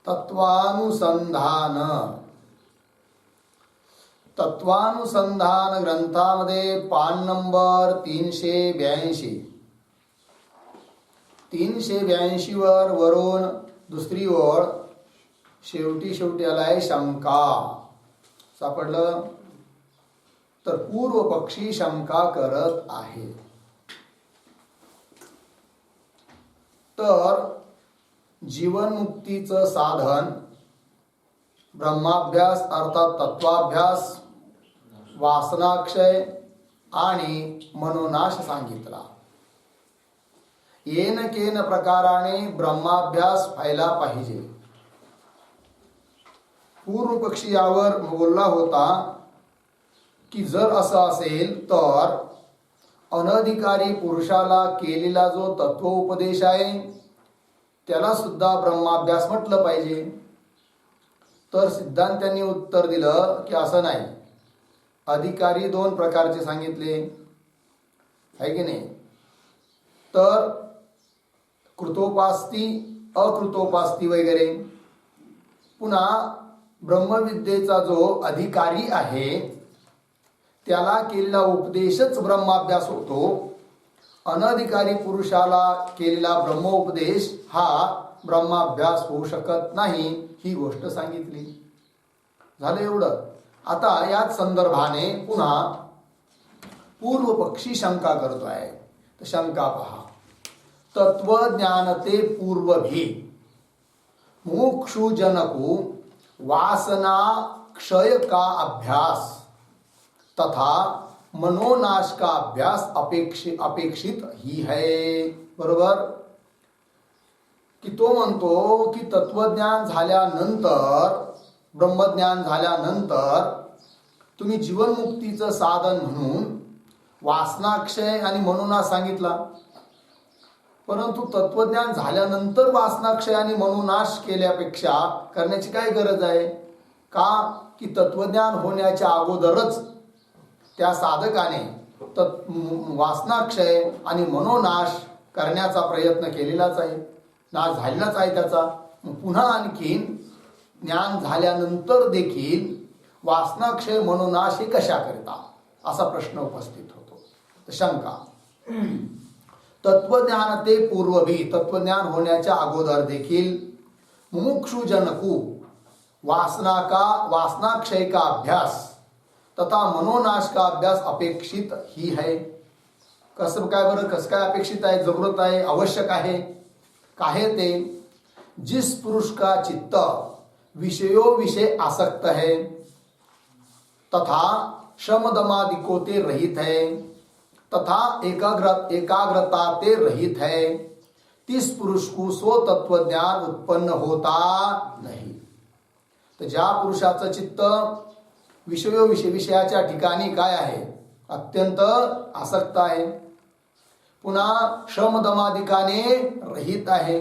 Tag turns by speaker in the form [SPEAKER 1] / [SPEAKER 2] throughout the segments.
[SPEAKER 1] तत्वानुसंधान ग्रंथामध्ये पान नंबर 382 वर वरून दुसरी ओळ शेवटी आलाय शंका. सापडलं? तर पूर्व पक्षी शंका करत आहे. तर जीवनमुक्तीचं साधन ब्रह्माभ्यास अर्थात तत्वाभ्यास, वासनाक्षय आणि मनोनाश सांगितला. येन केन प्रकाराने ब्रह्माभ्यास व्हायला पाहिजे. पूर्व पक्षी यावर बोलला होता की जर असं असेल तर अनधिकारी पुरुषाला केलेला जो तत्वोपदेश आहे त्याला सुद्धा ब्रह्माभ्यास म्हटलं पाहिजे. तर सिद्धांतांनी उत्तर दिलं की असं नाही. अधिकारी 2 प्रकारचे सांगितले आहे की नाही. तर कृतोपास्ती, अकृतोपास्ती वगैरे. पुन्हा ब्रह्मविद्येचा जो अधिकारी आहे त्याला केलेला उपदेशच ब्रह्माभ्यास होतो. अनधिकारी पुरुषाला केलेला ब्रह्मोपदेश हा ब्रह्माभ्यास होऊ शकत नाही, ही गोष्ट सांगितली. झालं एवढं. आता याच संदर्भाने पुन्हा पूर्व पक्षी शंका करतो आहे. तर शंका पहा. तत्वज्ञानते पूर्वभी मुमुक्षुजनको वासना क्षय का अभ्यास तथा मनोनाश का अभ्यास अपेक्षित ही है. बरोबर की तो म्हणतो की तत्वज्ञान झाल्यानंतर, ब्रह्मज्ञान झाल्यानंतर तुम्ही जीवनमुक्तीचं साधन म्हणून वासनाक्षय आणि मनोनाश सांगितला. परंतु तत्वज्ञान झाल्यानंतर वासनाक्षय आणि मनोनाश केल्यापेक्षा करण्याची काय गरज आहे का? की तत्वज्ञान होण्याच्या अगोदरच त्या साधकाने वासनाक्षय आणि मनोनाश करण्याचा प्रयत्न केलेलाच आहे, नाश झालेलाच आहे त्याचा. पुन्हा आणखीन ज्ञान झाल्यानंतर देखील वासनाक्षय मनोनाश हे कशा करता असा प्रश्न उपस्थित होतो. तर शंका. तत्वज्ञान ते पूर्वभी, तत्वज्ञान होण्याच्या अगोदर देखील मुमुक्षुजनको वासनाक्षय का अभ्यास तथा मनोनाश का अभ्यास अपेक्षित ही है. कसं काय बरं, कसं काय अपेक्षित आहे, जरूरत आहे, आवश्यक आहे? काहे ते? जिस पुरुष का चित्त विषयों विषय आसक्त है तथा शमदमादिको ते रहित है तथा एकाग्रता ते रहित है, तिस पुरुष को सो तत्वज्ञान उत्पन्न होता नहीं. तर ज्या पुरुषाचं चित्त विषयाच्या ठिकाणी काय आहे, अत्यंत आसक्त आहे, पुन्हा शमदमादिकाने रहित आहे,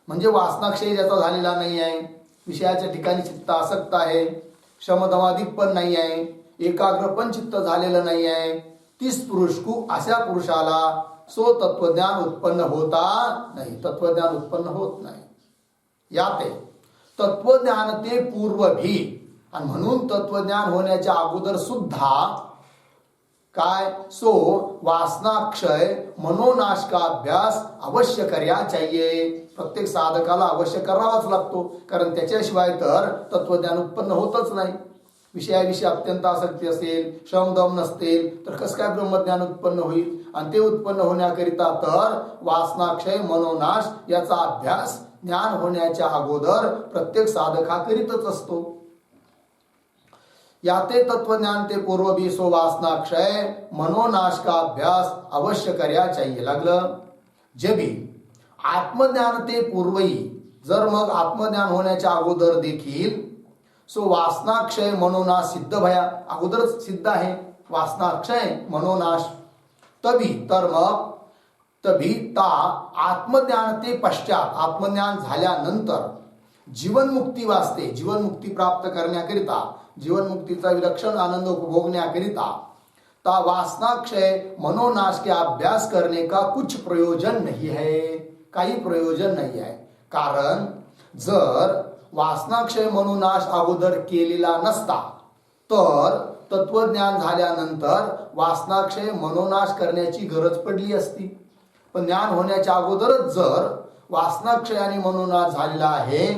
[SPEAKER 1] म्हणजे वासनाक्षय ज्याचा झालेला नाही आहे, विषयाच्या ठिकाणी चित्त आसक्त आहे, शमदमादिक पण नाही आहे, एकाग्र पण चित्त झालेलं नाही आहे, तीस पुरुष को अशा पुरुषाला सो तत्वज्ञान उत्पन्न होता नाही, तत्वज्ञान उत्पन्न होत नाही. याते तत्वज्ञान ते पूर्वभी, आणि म्हणून तत्वज्ञान होण्याच्या अगोदर सुद्धा काय सो वासनाक्षय मनोनाश का अभ्यास अवश्य कर्या चाहिए. प्रत्येक साधकाला अवश्य करावाच लागतो, कारण त्याच्याशिवाय तर तत्वज्ञान उत्पन्न होतच नाही. विषयाविषयी अत्यंत आसक्ती असेल, श्रमदम नसतील तर कसं काय ब्रह्मज्ञान उत्पन्न होईल? आणि ते उत्पन्न होण्याकरिता तर वासनाक्षय मनोनाश याचा अभ्यास ज्ञान होण्याच्या अगोदर प्रत्येक साधक हा करीतच असतो. याते तत्वज्ञान ते पूर्व भी सो वासनाक्षय मनोनाश का अभ्यास अवश्य कर्या चाहिए. लागलं. जे भी आत्मज्ञान ते पूर्वही, जर मग आत्मज्ञान होण्याच्या अगोदर देखील सो वासनाक्षय मनोनाश सिद्ध भया, अगोदरच सिद्ध आहे वासनाक्षय मनोनाश, तभी तर मग तभी ता आत्मज्ञान ते पश्चात, आत्मज्ञान झाल्यानंतर जीवनमुक्ती वाचते, जीवनमुक्ती प्राप्त करण्याकरिता, जीवनमुक्तीचा विलक्षण आनंद उपभोगण्याकरिता ता वासनाक्षय मनोनाश के अभ्यास करने का कुछ प्रयोजन नहीं है, काही प्रयोजन नहीं है. कारण जर वासनाक्षय मनोनाश अगोदर केलेला नसता तर तत्वज्ञान झाल्यानंतर वासनाक्षय मनोनाश करण्याची गरज पडली असती. पण ज्ञान होण्याच्या अगोदरच जर वासनाक्षय आणि मनोनाश झालेला आहे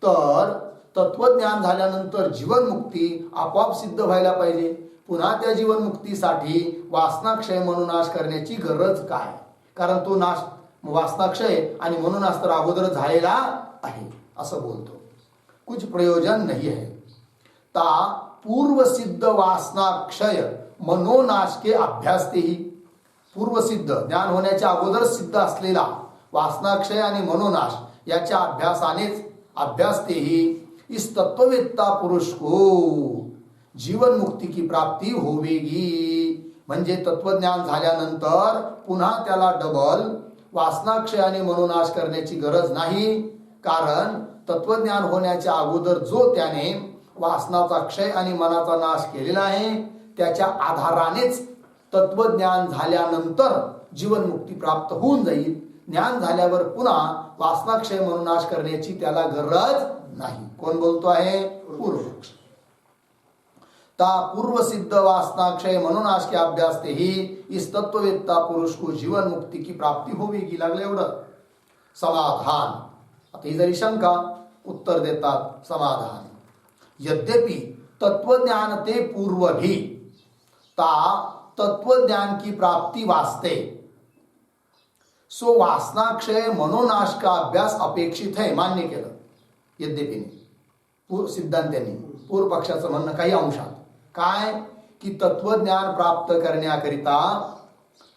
[SPEAKER 1] तर तत्वज्ञान झाल्यानंतर जीवनमुक्ती आपोआप सिद्ध व्हायला पाहिजे. पुन्हा त्या जीवनमुक्तीसाठी वासनाक्षय मनोनाश करण्याची गरज काय? कारण तो नाश वासनाक्षय आणि मनोनाश तर अगोदर झालेला आहे असं बोलतो. कुछ प्रयोजन नहीं है. ता पूर्व सिद्ध वासनाक्षय मनोनाश के अभ्यास ते ही. पूर्वसिद्ध ज्ञान होण्याच्या अगोदर सिद्ध असलेला वासनाक्षय आणि मनोनाश याच्या अभ्यास ते ही इस तत्ववेत्ता पुरुष को जीवन मुक्ती की प्राप्ती होवेगी. म्हणजे तत्वज्ञान झाल्यानंतर पुन्हा त्याला डबल वासनाक्षय आणि मनोनाश करण्याची गरज नाही. कारण तत्वज्ञान होण्याच्या अगोदर जो त्याने वासनाचा क्षय आणि मनाचा नाश केलेला आहे त्याच्या आधारानेच तत्वज्ञान झाल्यानंतर जीवनमुक्ती प्राप्त होऊन जाईल. ज्ञान झाल्यावर पुन्हा वासनाक्षय मनोनाश करण्याची त्याला गरज नाही. कोण बोलतो आहे? पूर्वपक्ष. ता पूर्व सिद्ध वासनाक्षय मनोनाश के अभ्यास ते ही इस तत्ववेत्ता पुरुष को जीवन मुक्ती की प्राप्ती होवेगी. लागलं एवढं. समाधान. आता ही जरी शंका उत्तर देतात समाधान. यद्यपि तत्वज्ञान ते पूर्व भी ता तत्वज्ञान की प्राप्ति वास्ते सो वासनाक्षय मनोनाश का अभ्यास अपेक्षित है. मान्य केलं यद्यपि सिद्धांतांनी. पूर्व पक्षाचं म्हणणं काही अंशात काय की तत्वज्ञान प्राप्त करण्याकरिता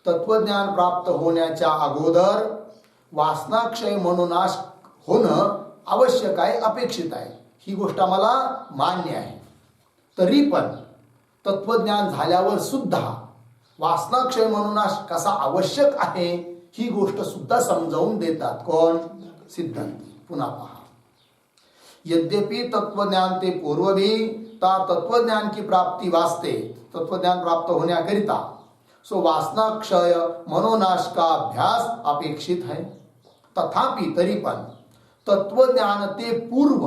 [SPEAKER 1] तत्वज्ञान प्राप्त होण्याच्या अगोदर वासनाक्षय मनोनाश होणं आवश्यक आहे, अपेक्षित आहे. ही गोष्ट आम्हाला मान्य आहे. तरी पण तत्वज्ञान झाल्यावर सुद्धा वासनाक्षय मनोनाश कसा आवश्यक आहे ही गोष्ट सुद्धा समजावून देतात. कोण? सिद्धांती. पुन्हा पहा. यद्यपि तत्वज्ञान ते पूर्व भी ता तत्वज्ञान की प्राप्ति वास्ते तत्वज्ञान प्राप्त होण्याकरिता सो वासनाक्षय मनोनाश का अभ्यास अपेक्षित है. तथापि तरी पण तत्वज्ञान ते पूर्व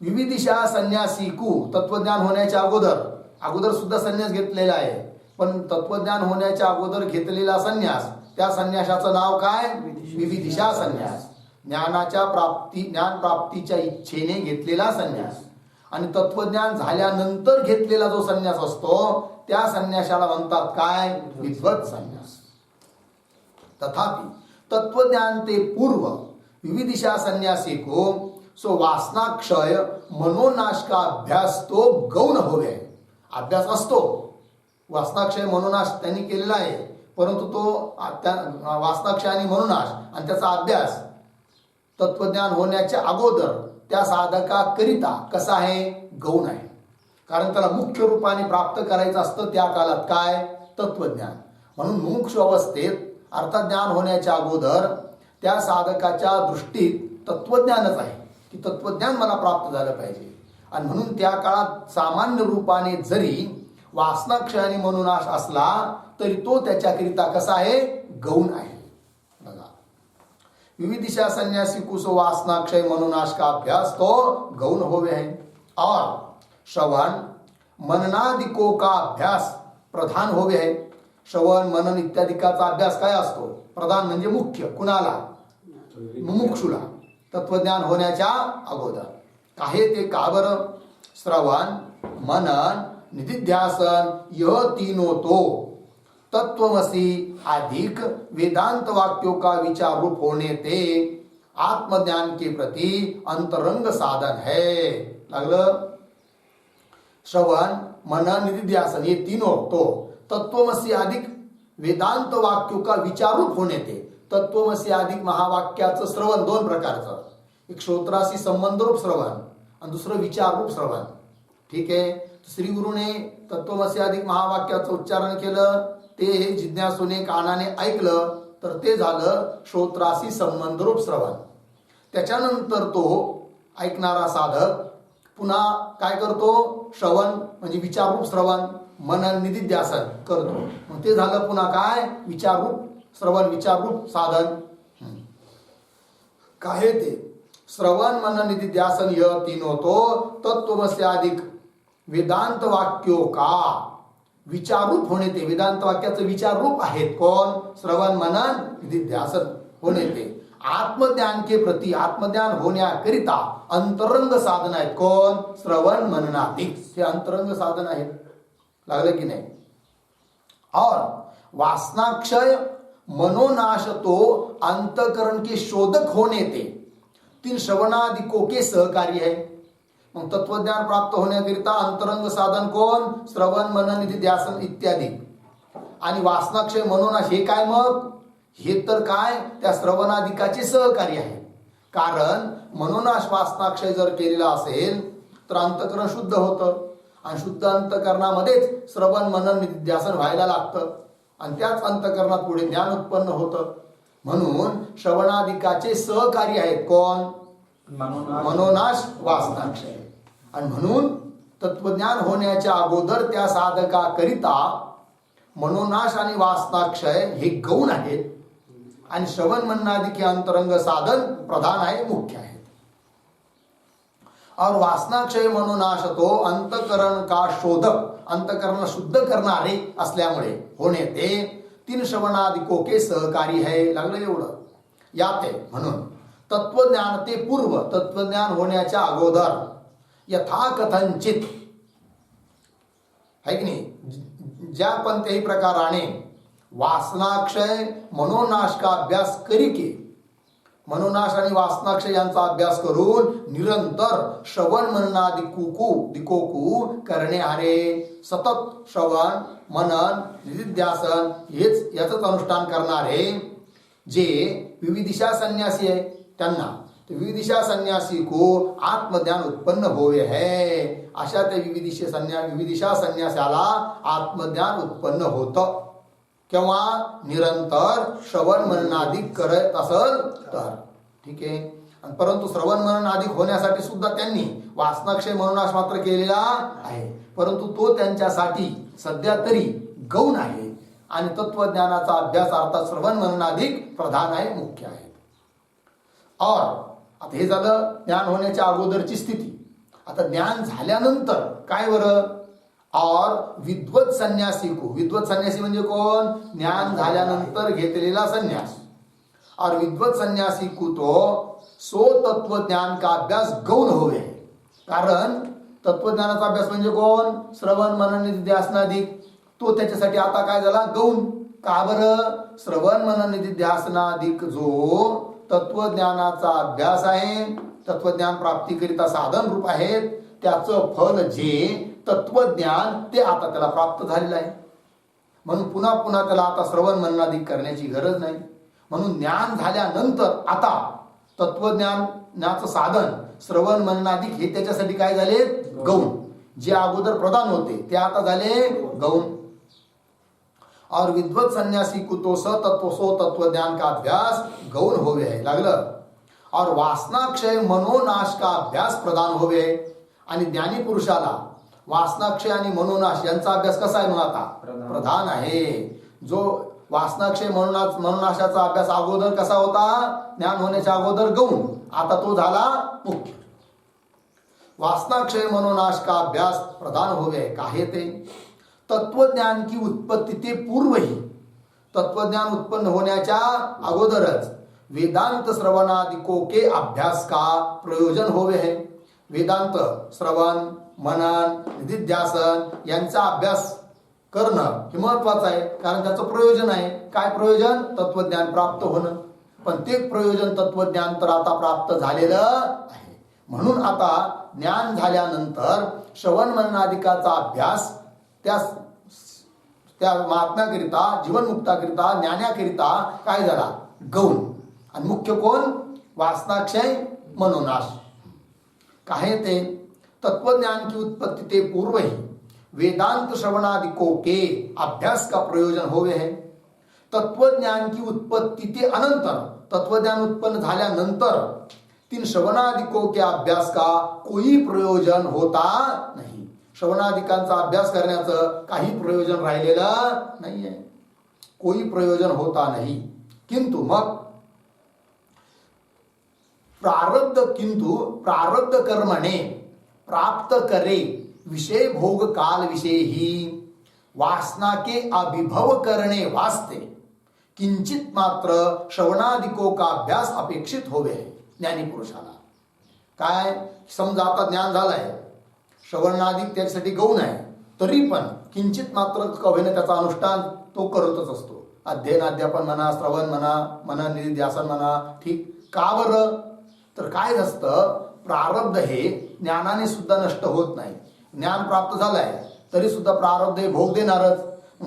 [SPEAKER 1] विविदिशा संन्यासी को तत्वज्ञान होण्याच्या अगोदर सुद्धा संन्यास घेतलेला आहे. पण तत्वज्ञान होण्याच्या अगोदर घेतलेला संन्यास त्या संन्यासाचं नाव काय? विविदिशा संन्यास. ज्ञान प्राप्तीच्या इच्छेने घेतलेला संन्यास. आणि तत्वज्ञान झाल्यानंतर घेतलेला जो संन्यास असतो त्या संन्यासाला म्हणतात काय? विद्वत संन्यास. तथापि तत्वज्ञान ते पूर्व विविदिशा संन्यासी को सो वासनाक्षय मनोनाश का अभ्यास तो गौण होवे. अभ्यास असतो वासनाक्षय मनोनाश त्यांनी केलेला आहे परंतु तो वासनाक्षय आणि मनोनाश आणि त्याचा अभ्यास तत्वज्ञान होण्याच्या अगोदर त्या साधकाकरिता कसा आहे? गौण आहे. कारण त्याला मुख्य रूपाने प्राप्त करायचं असतं त्या काळात काय? तत्वज्ञान. म्हणून मुमुक्षु अवस्थेत अर्थात ज्ञान होण्याच्या अगोदर त्या साधकाच्या दृष्टीत तत्वज्ञानच आहे की तत्वज्ञान मला प्राप्त झालं पाहिजे. आणि म्हणून त्या काळात सामान्य रूपाने जरी वासनाक्षय आणि मनोनाश असला तरी तो त्याच्याकरिता कसा आहे? गौण आहे. बघा, विविदिशा संन्यासी कुसो वासनाक्षय मनोनाश का अभ्यास तो गौण होवे है. और श्रवण मननादिको का अभ्यास प्रधान होवे है. श्रवण मनन इत्यादिकाचा अभ्यास काय असतो? प्रधान म्हणजे मुख्य. कुणाला? मुमुक्षुला. तत्वज्ञान होण्याच्या अगोदर. काहे ते का बरं? श्रवण मनन निधिध्यासन यह तीनों तो तत्वमसी अधिक वेदांत वाक्यों का विचार रूप होने ते आत्मज्ञान के प्रति अंतरंग साधन है. लागलं? श्रवण मनन निधिध्यासन ये तीनों तो तत्वमसी अधिक वेदांत वाक्यों का विचार रूप होने ते. तत्वमसी अधिक महावाक्याचं श्रवण दोन प्रकारचं. एक श्रोत्राशी संबंध रूप श्रवण आणि दुसरं विचार रूप श्रवण. ठीक आहे. श्री गुरुने तत्वमसी अधिक महावाक्याचं उच्चारण केलं ते जिज्ञासूने कानाने ऐकलं तर ते झालं श्रोत्राशी संबंध रूप श्रवण. त्याच्यानंतर तो ऐकणारा साधक पुन्हा काय करतो? श्रवण म्हणजे विचाररूप श्रवण मनन निधिध्यासन करतो. मग ते झालं पुन्हा काय? विचाररूप श्रवण विचाररूप साधन. काय ते श्रवण मनन निधिध्यासन य तीन होतो तत्वमस्य अधिक वेदांत वाक्यो का विचारूप होणे ते वेदांत वाक्याचं विचारूप आहेत कोण श्रवण मनन निधिध्यासन होणे ते आत्मज्ञान के प्रति आत्मज्ञान होण्याकरिता अंतरंग साधन आहेत कोण श्रवण मननाधिक हे अंतरंग साधन आहेत लागलं की नाही और वासनाक्षय मनोनाश तो अंतकरण के शोधक होने ते तीन श्रवणादिकों के सहकारी है मग तत्वज्ञान प्राप्त होण्याकरिता अंतरंग साधन कोण श्रवण मनन निधिध्यासन इत्यादी आणि वासनाक्षय मनोनाश हे काय मग हे तर काय त्या श्रवणादिकाचे सहकारी आहे कारण मनोनाश वासनाक्षय जर केलेला असेल तर अंतकरण शुद्ध होतं आणि शुद्ध अंतकरणामध्येच श्रवण मनन निधिध्यासन व्हायला लागतं आणि त्याच अंतकरणात पुढे ज्ञान उत्पन्न होतं म्हणून श्रवणादिकाचे सहकारी आहेत कोण मनोनाश वासनाक्षय आणि म्हणून तत्वज्ञान होण्याच्या अगोदर त्या साधकाकरिता मनोनाश आणि वासनाक्षय हे गौण आहेत आणि श्रवण मननादिक हे अंतरंग साधन प्रधान आहे मुख्य आहे और वासनाक्षय मनोनाश तो अंतकरण का शोधक अंतकरण शुद्ध करणारे असल्यामुळे होणे ते तीन श्रवणादिकों के सहकारी है लागलं एवढं याते म्हणून तत्वज्ञान ते पूर्व तत्वज्ञान होण्याच्या अगोदर यथाकथनचित है की नाही ज्या कोणत्याही प्रकाराने वासनाक्षय मनोनाश का अभ्यास करी के मनोनाश आणि वासनाक्षय यांचा अभ्यास करून निरंतर श्रवण मननादि दिकोकू करणे आहे सतत श्रवण मनन निधिध्यासन हेच याचंच अनुष्ठान करणारे जे विविदिशा संन्यासी आहे त्यांना तो विविदिशा संन्यासी को आत्मज्ञान उत्पन्न होवे है अशा त्या विविदिशा संन्यासाला आत्मज्ञान उत्पन्न होतं केव्हा निरंतर श्रवण मननादिक करत असल तर ठीक आहे परंतु श्रवण मननादिक होण्यासाठी सुद्धा त्यांनी वासनाक्षय मनोनाश मात्र केलेला आहे परंतु तो त्यांच्यासाठी सध्या तरी गौण आहे आणि तत्वज्ञानाचा अभ्यास अर्थात श्रवण मननादिक प्रधान आहे मुख्य आहे और आता हे झालं ज्ञान होण्याच्या अगोदरची स्थिती आता ज्ञान झाल्यानंतर काय बरं और विद्वत संन्यासी को विद्वत संन्यासी म्हणजे कोण ज्ञान झाल्यानंतर घेतलेला संन्यास और विद्वत संन्यासी को तो सो तत्वज्ञान का अभ्यास गौण होवे कारण तत्वज्ञानाचा अभ्यास म्हणजे कोण श्रवण मनन निधिध्यासनाधिक तो त्याच्यासाठी आता काय झाला गौण का बरं श्रवण मनन निधिध्यासनाधिक जो तत्वज्ञानाचा अभ्यास आहे तत्वज्ञान प्राप्तीकरिता साधन रूप आहेत त्याचं फल जे तत्वज्ञान ते आता त्याला प्राप्त झालेलं आहे म्हणून पुन्हा पुन्हा त्याला आता श्रवण मननादिक करण्याची गरज नाही म्हणून ज्ञान झाल्यानंतर आता तत्वज्ञानाचं साधन श्रवण मननादिक हे त्याच्यासाठी काय झाले गौण जे अगोदर प्रधान होते ते आता झाले गौण और विद्वत संन्यासी को तो सो तत्वज्ञान का अभ्यास गौण होवे है लागलं और वासनाक्षय मनोनाश का अभ्यास प्रधान होवे आणि ज्ञानी पुरुषाला वासनाक्षय आणि मनोनाश यांचा अभ्यास कसा आहे मग आता प्रधान आहे जो वासनाक्षय मनोनाशाचा अभ्यास अगोदर कसा होता ज्ञान होण्याच्या अगोदर गौण आता तो झाला मुख्य वासनाक्षय मनोनाश का अभ्यास प्रधान होवे काहे ते तत्वज्ञान की उत्पत्ती ते पूर्व ही तत्वज्ञान उत्पन्न होण्याच्या अगोदरच वेदांत श्रवणादिकों के अभ्यास का प्रयोजन होवे है वेदांत श्रवण मनन निधिध्यासन यांचा अभ्यास करणं हे महत्वाचं आहे कारण त्याचं प्रयोजन आहे काय प्रयोजन तत्वज्ञान प्राप्त होणं पण ते प्रयोजन तत्वज्ञान तर आता प्राप्त झालेलं आहे म्हणून आता ज्ञान झाल्यानंतर श्रवण मननादिकाचा अभ्यास त्या महात्म्याकरिता जीवनमुक्ताकरिता ज्ञानाकरिता काय झाला गौण आणि मुख्य कोण वासनाक्षय मनोनाश काहे ते तत्वज्ञान की उत्पत्ति ते पूर्व ही वेदांत श्रवणादिकों के अभ्यास का प्रयोजन होवे है तत्वज्ञान की उत्पत्ति ते अनंतर तत्वज्ञान उत्पन्न झाल्यानंतर तीन श्रवणादिकों के अभ्यास का कोई प्रयोजन होता नहीं श्रवणादिकांचा अभ्यास करण्याचं काही प्रयोजन राहिलेलं नाहीये कोई प्रयोजन होता नहीं किंतु मग प्रारब्ध किंतु प्रारब्ध कर्मणे प्राप्त करे विषय भोग काल विषय ही वासना के अभिभव करने वास्ते किंचित मात्र श्रवणादिको का अभ्यास अपेक्षित होवे ज्ञानी पुरुषाला. काय समजा आता ज्ञान झालंय, श्रवणादिक त्याच्यासाठी गौण आहे, तरी पण किंचित मात्र कवेने त्याचा अनुष्ठान तो करतच असतो. अध्ययन अध्यापन म्हणा, श्रवण म्हणा, मनन निधिध्यासन म्हणा. ठीक का बरं? तर काय असतं, प्रारब्ध हे ज्ञानाने सुद्धा नष्ट होत नाही. ज्ञान प्राप्त झालंय तरी सुद्धा प्रारब्ध हे भोग देणारच.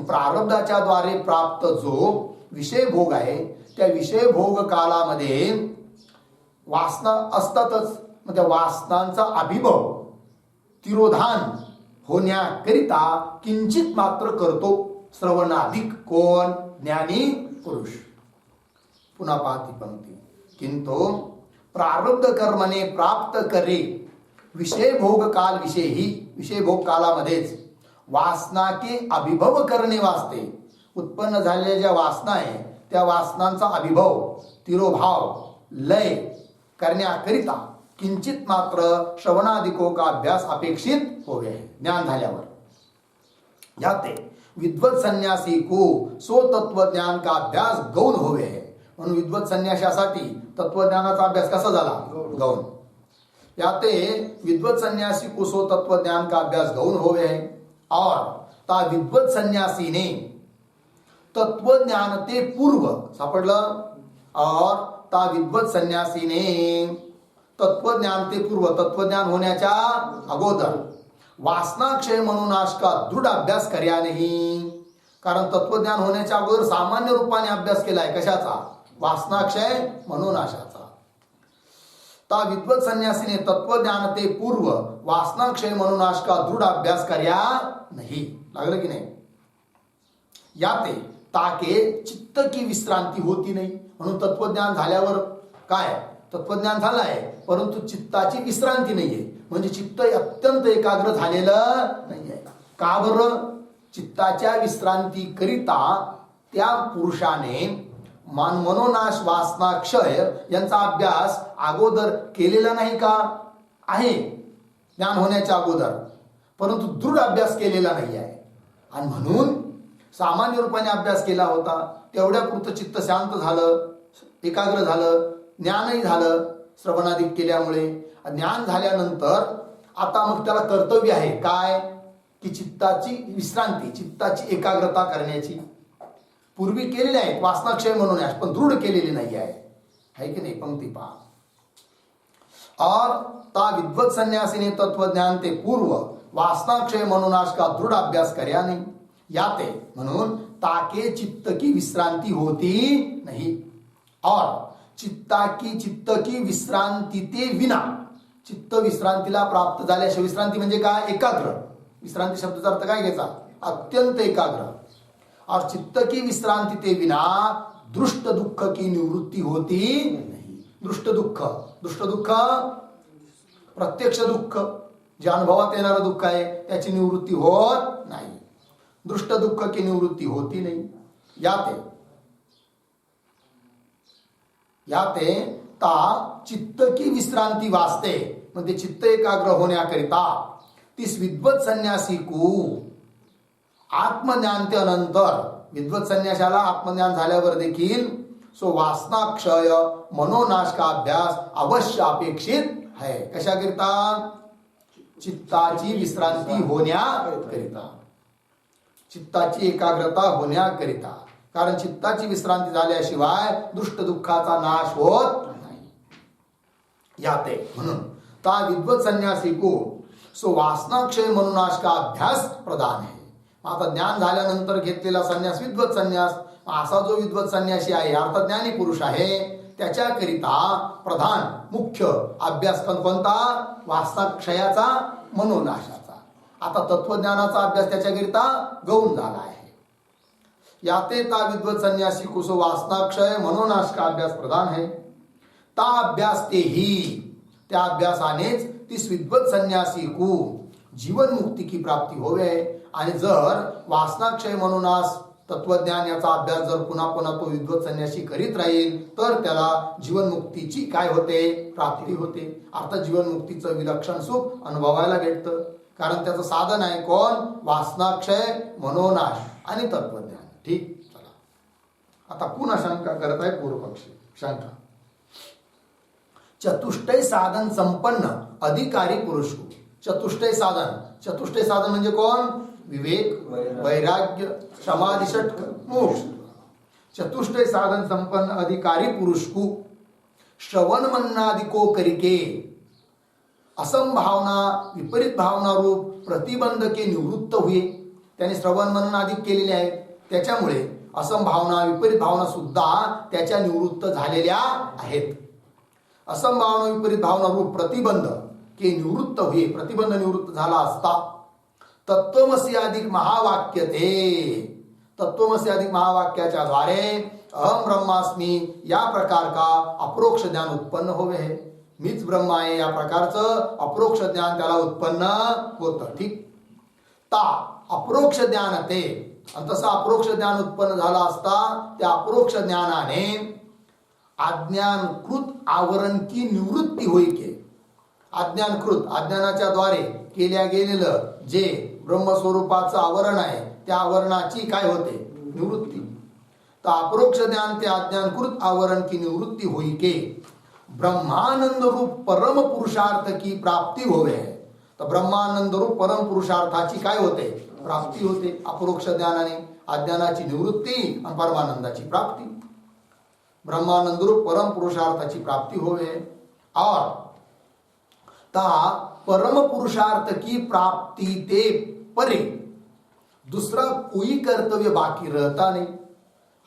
[SPEAKER 1] प्रारब्धाच्या द्वारे प्राप्त जो विषय भोग आहे त्या विषय भोग कालामध्ये वासना असतातच. मग त्या वासनांचा अभिभव तिरोधान होण्याकरिता किंचित मात्र करतो श्रवणाधिक कोण? ज्ञानी पुरुष. पुन्हा पाहती पंक्ती. किंतु प्रारब्ध कर्मने प्राप्त करे विषय भोग काल विषय ही विषय भोग कालामध्येच वासना के अभिभव करणे वास्ते उत्पन्न झालेल्या ज्या वासना आहे त्या वासनांचा अभिभव तिरोभाव लय करण्याकरिता किंचित मात्र श्रवणादिको का अभ्यास अपेक्षित होवे है. ज्ञान झाल्यावर याते विद्वत संन्यासी को सो तत्वज्ञान का अभ्यास गौण होवे है. म्हणून विद्वत संन्यासासाठी तत्वज्ञानाचा अभ्यास कसा झाला? गौण. याते विद्वत संन्यासी को सो तत्वज्ञान का अभ्यास गौण होवे है. और ता विद्वत संन्यासी ने तत्वज्ञान ते पूर्व सापडलं. और ता विद्वत संन्यासी ने तत्वज्ञान ते पूर्व तत्वज्ञान होण्याच्या अगोदर वासनाक्षय मनोनाश का दृढ अभ्यास कर्या नाही. कारण तत्वज्ञान होण्याच्या अगोदर सामान्य रूपाने अभ्यास केलाय. कशाचा? वासनाक्षय मनोनाशाचा. ता विद्वत संन्यासीने तत्वज्ञान ते पूर्व वासनाक्षय मनोनाश का दृढ अभ्यास कर्या नाही. लागलं की नाही? याते ताके चित्त की विश्रांती होती नाही. म्हणून तत्वज्ञान झाल्यावर काय? तत्वज्ञान झालंय परंतु चित्ताची विश्रांती नाहीये. म्हणजे चित्त अत्यंत एकाग्र झालेलं नाहीये. का बरं? चित्ताच्या विश्रांती करिता त्या पुरुषाने मनोनाश वासनाक्षय यांचा अभ्यास अगोदर केलेला नाही का? आहे ज्ञान होण्याच्या अगोदर, परंतु दृढ अभ्यास केलेला नाही आहे. आणि म्हणून सामान्य रूपाने अभ्यास केला होता, तेवढ्या पुरतं चित्त शांत झालं, एकाग्र झालं, ज्ञानही झालं श्रवणादिक केल्यामुळे. ज्ञान झाल्यानंतर आता मग त्याला कर्तव्य आहे काय? की चित्ताची विश्रांती, चित्ताची एकाग्रता करण्याची. पूर्वी केलेली आहे वासनाक्षय म्हणून, पण दृढ केलेली नाही आहे की नाही? पंक्ती पहा. और ता विद्वत संन्यासी ने तत्वज्ञान ते पूर्व वासनाक्षय मनोनाश का दृढ अभ्यास कर्या नाही. याते म्हणून ताके चित्त की विश्रांती होती नहीं. और चित्त की विश्रांती ते विना, चित्त विश्रांतीला प्राप्त झाल्याशिवाय, विश्रांती म्हणजे काय? एकाग्र. विश्रांती शब्दाचा अर्थ काय घ्यायचा? अत्यंत एकाग्र. और चित्त की विश्रांती ते विना दृष्ट दुःख की निवृत्ती होती नहीं. दृष्ट दुःख प्रत्यक्ष दुःख, जे अनुभवात येणारं दुःख आहे त्याची निवृत्ती होत नाही. दृष्ट दुःख की निवृत्ती होती नाही. याते ता चित्त की विश्रांती वास्ते, म्हणजे चित्त एकाग्र होण्याकरिता तीस विद्वत संन्यासी को आत्मज्ञान ते अनंतर, विद्वत संन्यासाला आत्मज्ञान झाल्यावर देखील सो वासनाक्षय मनोनाश का अभ्यास अवश्य अपेक्षित है. कशाकरिता? चित्ताची विश्रांती होण्याकरिता, चित्ताची एकाग्रता होण्याकरिता. कारण चित्ताची विश्रांती झाल्याशिवाय दृष्ट दुःखाचा नाश होत नाही. याते म्हणून ता विद्वत संन्यासी को सो वासनाक्षय मनोनाश का अभ्यास प्रदान है. आता ज्ञान झाल्यानंतर घेतलेला संन्यास विद्वत संन्यास, असा जो विद्वत संन्यासी आहे अर्थात ज्ञानी पुरुष आहे, त्याच्याकरिता प्रधान मुख्य अभ्यास कोणता? वासनाक्षयाचा, मनोनाशाचा. आता तत्वज्ञानाचा अभ्यास त्याच्याकरिता गौण झाला आहे. याते ता विद्वत संन्यासी को सो वासनाक्षय मनोनाश का अभ्यास प्रधान है. ता अभ्यास ते ही, त्या अभ्यासानेच तीस विद्वत संन्यासी को जीवन मुक्ती की प्राप्ती होवे. आणि जर वासनाक्षय मनोनाश तत्वज्ञान याचा अभ्यास जर पुन्हा पुन्हा तो विद्वत संन्यासी करीत राहील तर त्याला जीवनमुक्तीची काय होते? प्राप्ती होते. अर्थात जीवनमुक्तीचं विलक्षण सुख अनुभवायला भेटतं. कारण त्याचं साधन आहे कोण? वासनाक्षय, मनोनाश आणि तत्वज्ञान. ठीक, चला आता पुन्हा शंका करत आहे पूर्वपक्षी. शंका, चतुष्टय साधन संपन्न अधिकारी पुरुष को. चतुष्टय साधन, चतुष्टय साधन म्हणजे कोण? विवेक, वैराग्य, समाधि, षटक, मोक्ष. चतुष्टय साधन संपन्न अधिकारी पुरुष को श्रवण मननादि को करके असंभावना विपरीत भावना रूप प्रतिबंध के निवृत्त हुए. त्याने श्रवण मनन आदि केलेले आहेत, त्याच्यामुळे असंभावना विपरीत भावना सुद्धा त्याच्या निवृत्त झालेल्या आहेत. असंभावना विपरीत भावना रूप प्रतिबंध के निवृत्त हुए, प्रतिबंध निवृत्त झाला असता तत्वमसी अधिक महावाक्य ते, तत्वमसी अधिक महावाक्याच्या द्वारे अहम ब्रह्मास्मी या प्रकार का अप्रोक्ष ज्ञान उत्पन्न होवे है. मीच ब्रह्म आहे या प्रकारचं अप्रोक्ष ज्ञान त्याला उत्पन्न होतं. ठीक, ता अप्रोक्ष ज्ञान ते, आणि तसं अप्रोक्ष ज्ञान उत्पन्न झाला असता त्या अप्रोक्ष ज्ञानाने अज्ञानकृत आवरण की निवृत्ती होई के. अज्ञानकृत, अज्ञानाच्या द्वारे केल्या गेलेलं जे ब्रह्मस्वरूपाचं आवरण आहे त्या आवरणाची काय होते? निवृत्ती. तर अपरोक्ष ज्ञान ते अज्ञानकृत आवरण की निवृत्ती होई के ब्रह्मानंद रूप परम पुरुषार्थ की प्राप्ती होवे. तर ब्रह्मानंद रूप परम पुरुषार्थाची काय होते? प्राप्ती होते. अपरोक्ष ज्ञानाने अज्ञानाची निवृत्ती आणि परमानंदाची प्राप्ती. ब्रह्मानंद रूप परम पुरुषार्थाची प्राप्ती होवे. और ता परम पुरुषार्थ की प्राप्ति ते परे दूसरा कोई कर्तव्य बाकी रहता नहीं.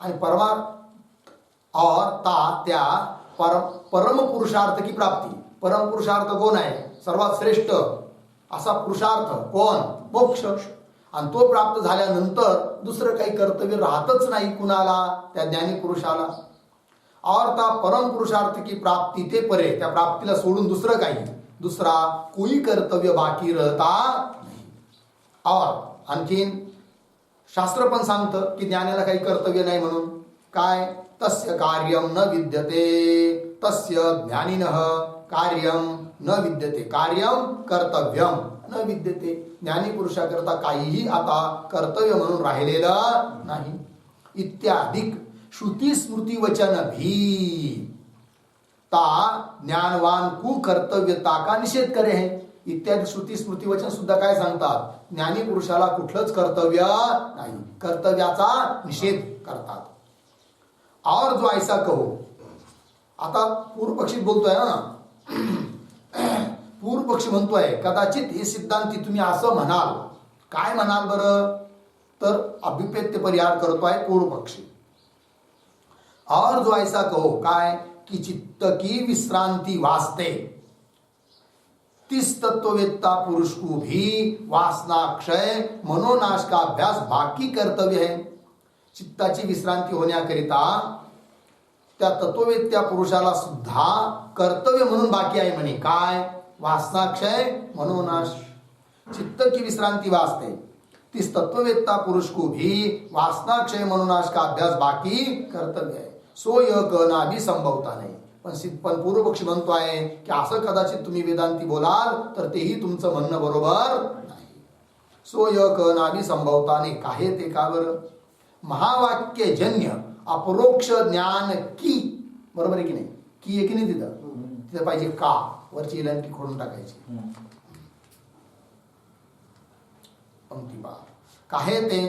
[SPEAKER 1] आणि और ता त्या परम पुरुषार्थ की प्राप्ती, परम पुरुषार्थ कोण आहे? सर्वात श्रेष्ठ असा पुरुषार्थ कोण? मोक्ष. आणि तो प्राप्त झाल्यानंतर दुसरं काही कर्तव्य राहतच नाही कुणाला? त्या ज्ञानी पुरुषाला. और ता परम पुरुषार्थ की प्राप्ती ते परे, त्या प्राप्तीला सोडून दुसरं काही, दुसरा कोई कर्तव्य बाकी रहता नाही. और आणखीन शास्त्र पण सांगतं की ज्ञानाला काही कर्तव्य नाही म्हणून. काय? तस्य कार्यम न विद्यते, तस्य ज्ञानिनः कार्यम न विद्यते, कार्यम कर्तव्यम न विद्यते. ज्ञानी पुरुषाकरता काहीही आता कर्तव्य म्हणून राहिलेलं नाही. इत्यादिक श्रुती स्मृती वचन भी ता ज्ञानवान को कर्तव्यता का निषेध करे है. इत्यादी श्रुती स्मृती वचन सुद्धा काय सांगतात? ज्ञानी पुरुषाला कुठलंच कर्तव्य नाही, कर्तव्याचा निषेध करतात. और जो ऐसा कहो, आता पूर्व पक्षी बोलतोय ना, पूर्व पक्षी म्हणतोय कदाचित हे सिद्धांती तुम्ही असं म्हणाल. काय म्हणाल बरं? तर अभिप्रेत्य परिहार करतोय पूर्व पक्षी. और जो ऐसा कहो, काय? कि चित्त की विश्रांति वास्ते तिस तत्ववेत्ता पुरुष को भी वासनाक्षय मनोनाश का अभ्यास बाकी कर्तव्य है. चित्ताची विश्रांती होण्याकरिता त्या तत्ववेत्या पुरुषाला सुद्धा कर्तव्य म्हणून बाकी आहे म्हणे. काय? वासनाक्षय मनोनाश. चित्त की विश्रांति वास्ते तिस तत्ववेत्ता पुरुष को भी वासनाक्षय मनोनाश का अभ्यास बाकी कर्तव्य है. सो य कहना भी संभवता नाही. पण पूर्व पक्षी म्हणतो आहे की असं कदाचित तुम्ही वेदांती बोलाल तर तेही तुमचं म्हणणं बरोबर नाही. सो य कहना भी संभवता नाही. काहे ते का बरं? महावाक्य जन्य अपरोक्ष ज्ञान की, बरोबर आहे की नाही? की आहे की नाही? तिथं पाहिजे का, वरची इलांटी खोडून टाकायची. पंक्ती पहा. काहे ते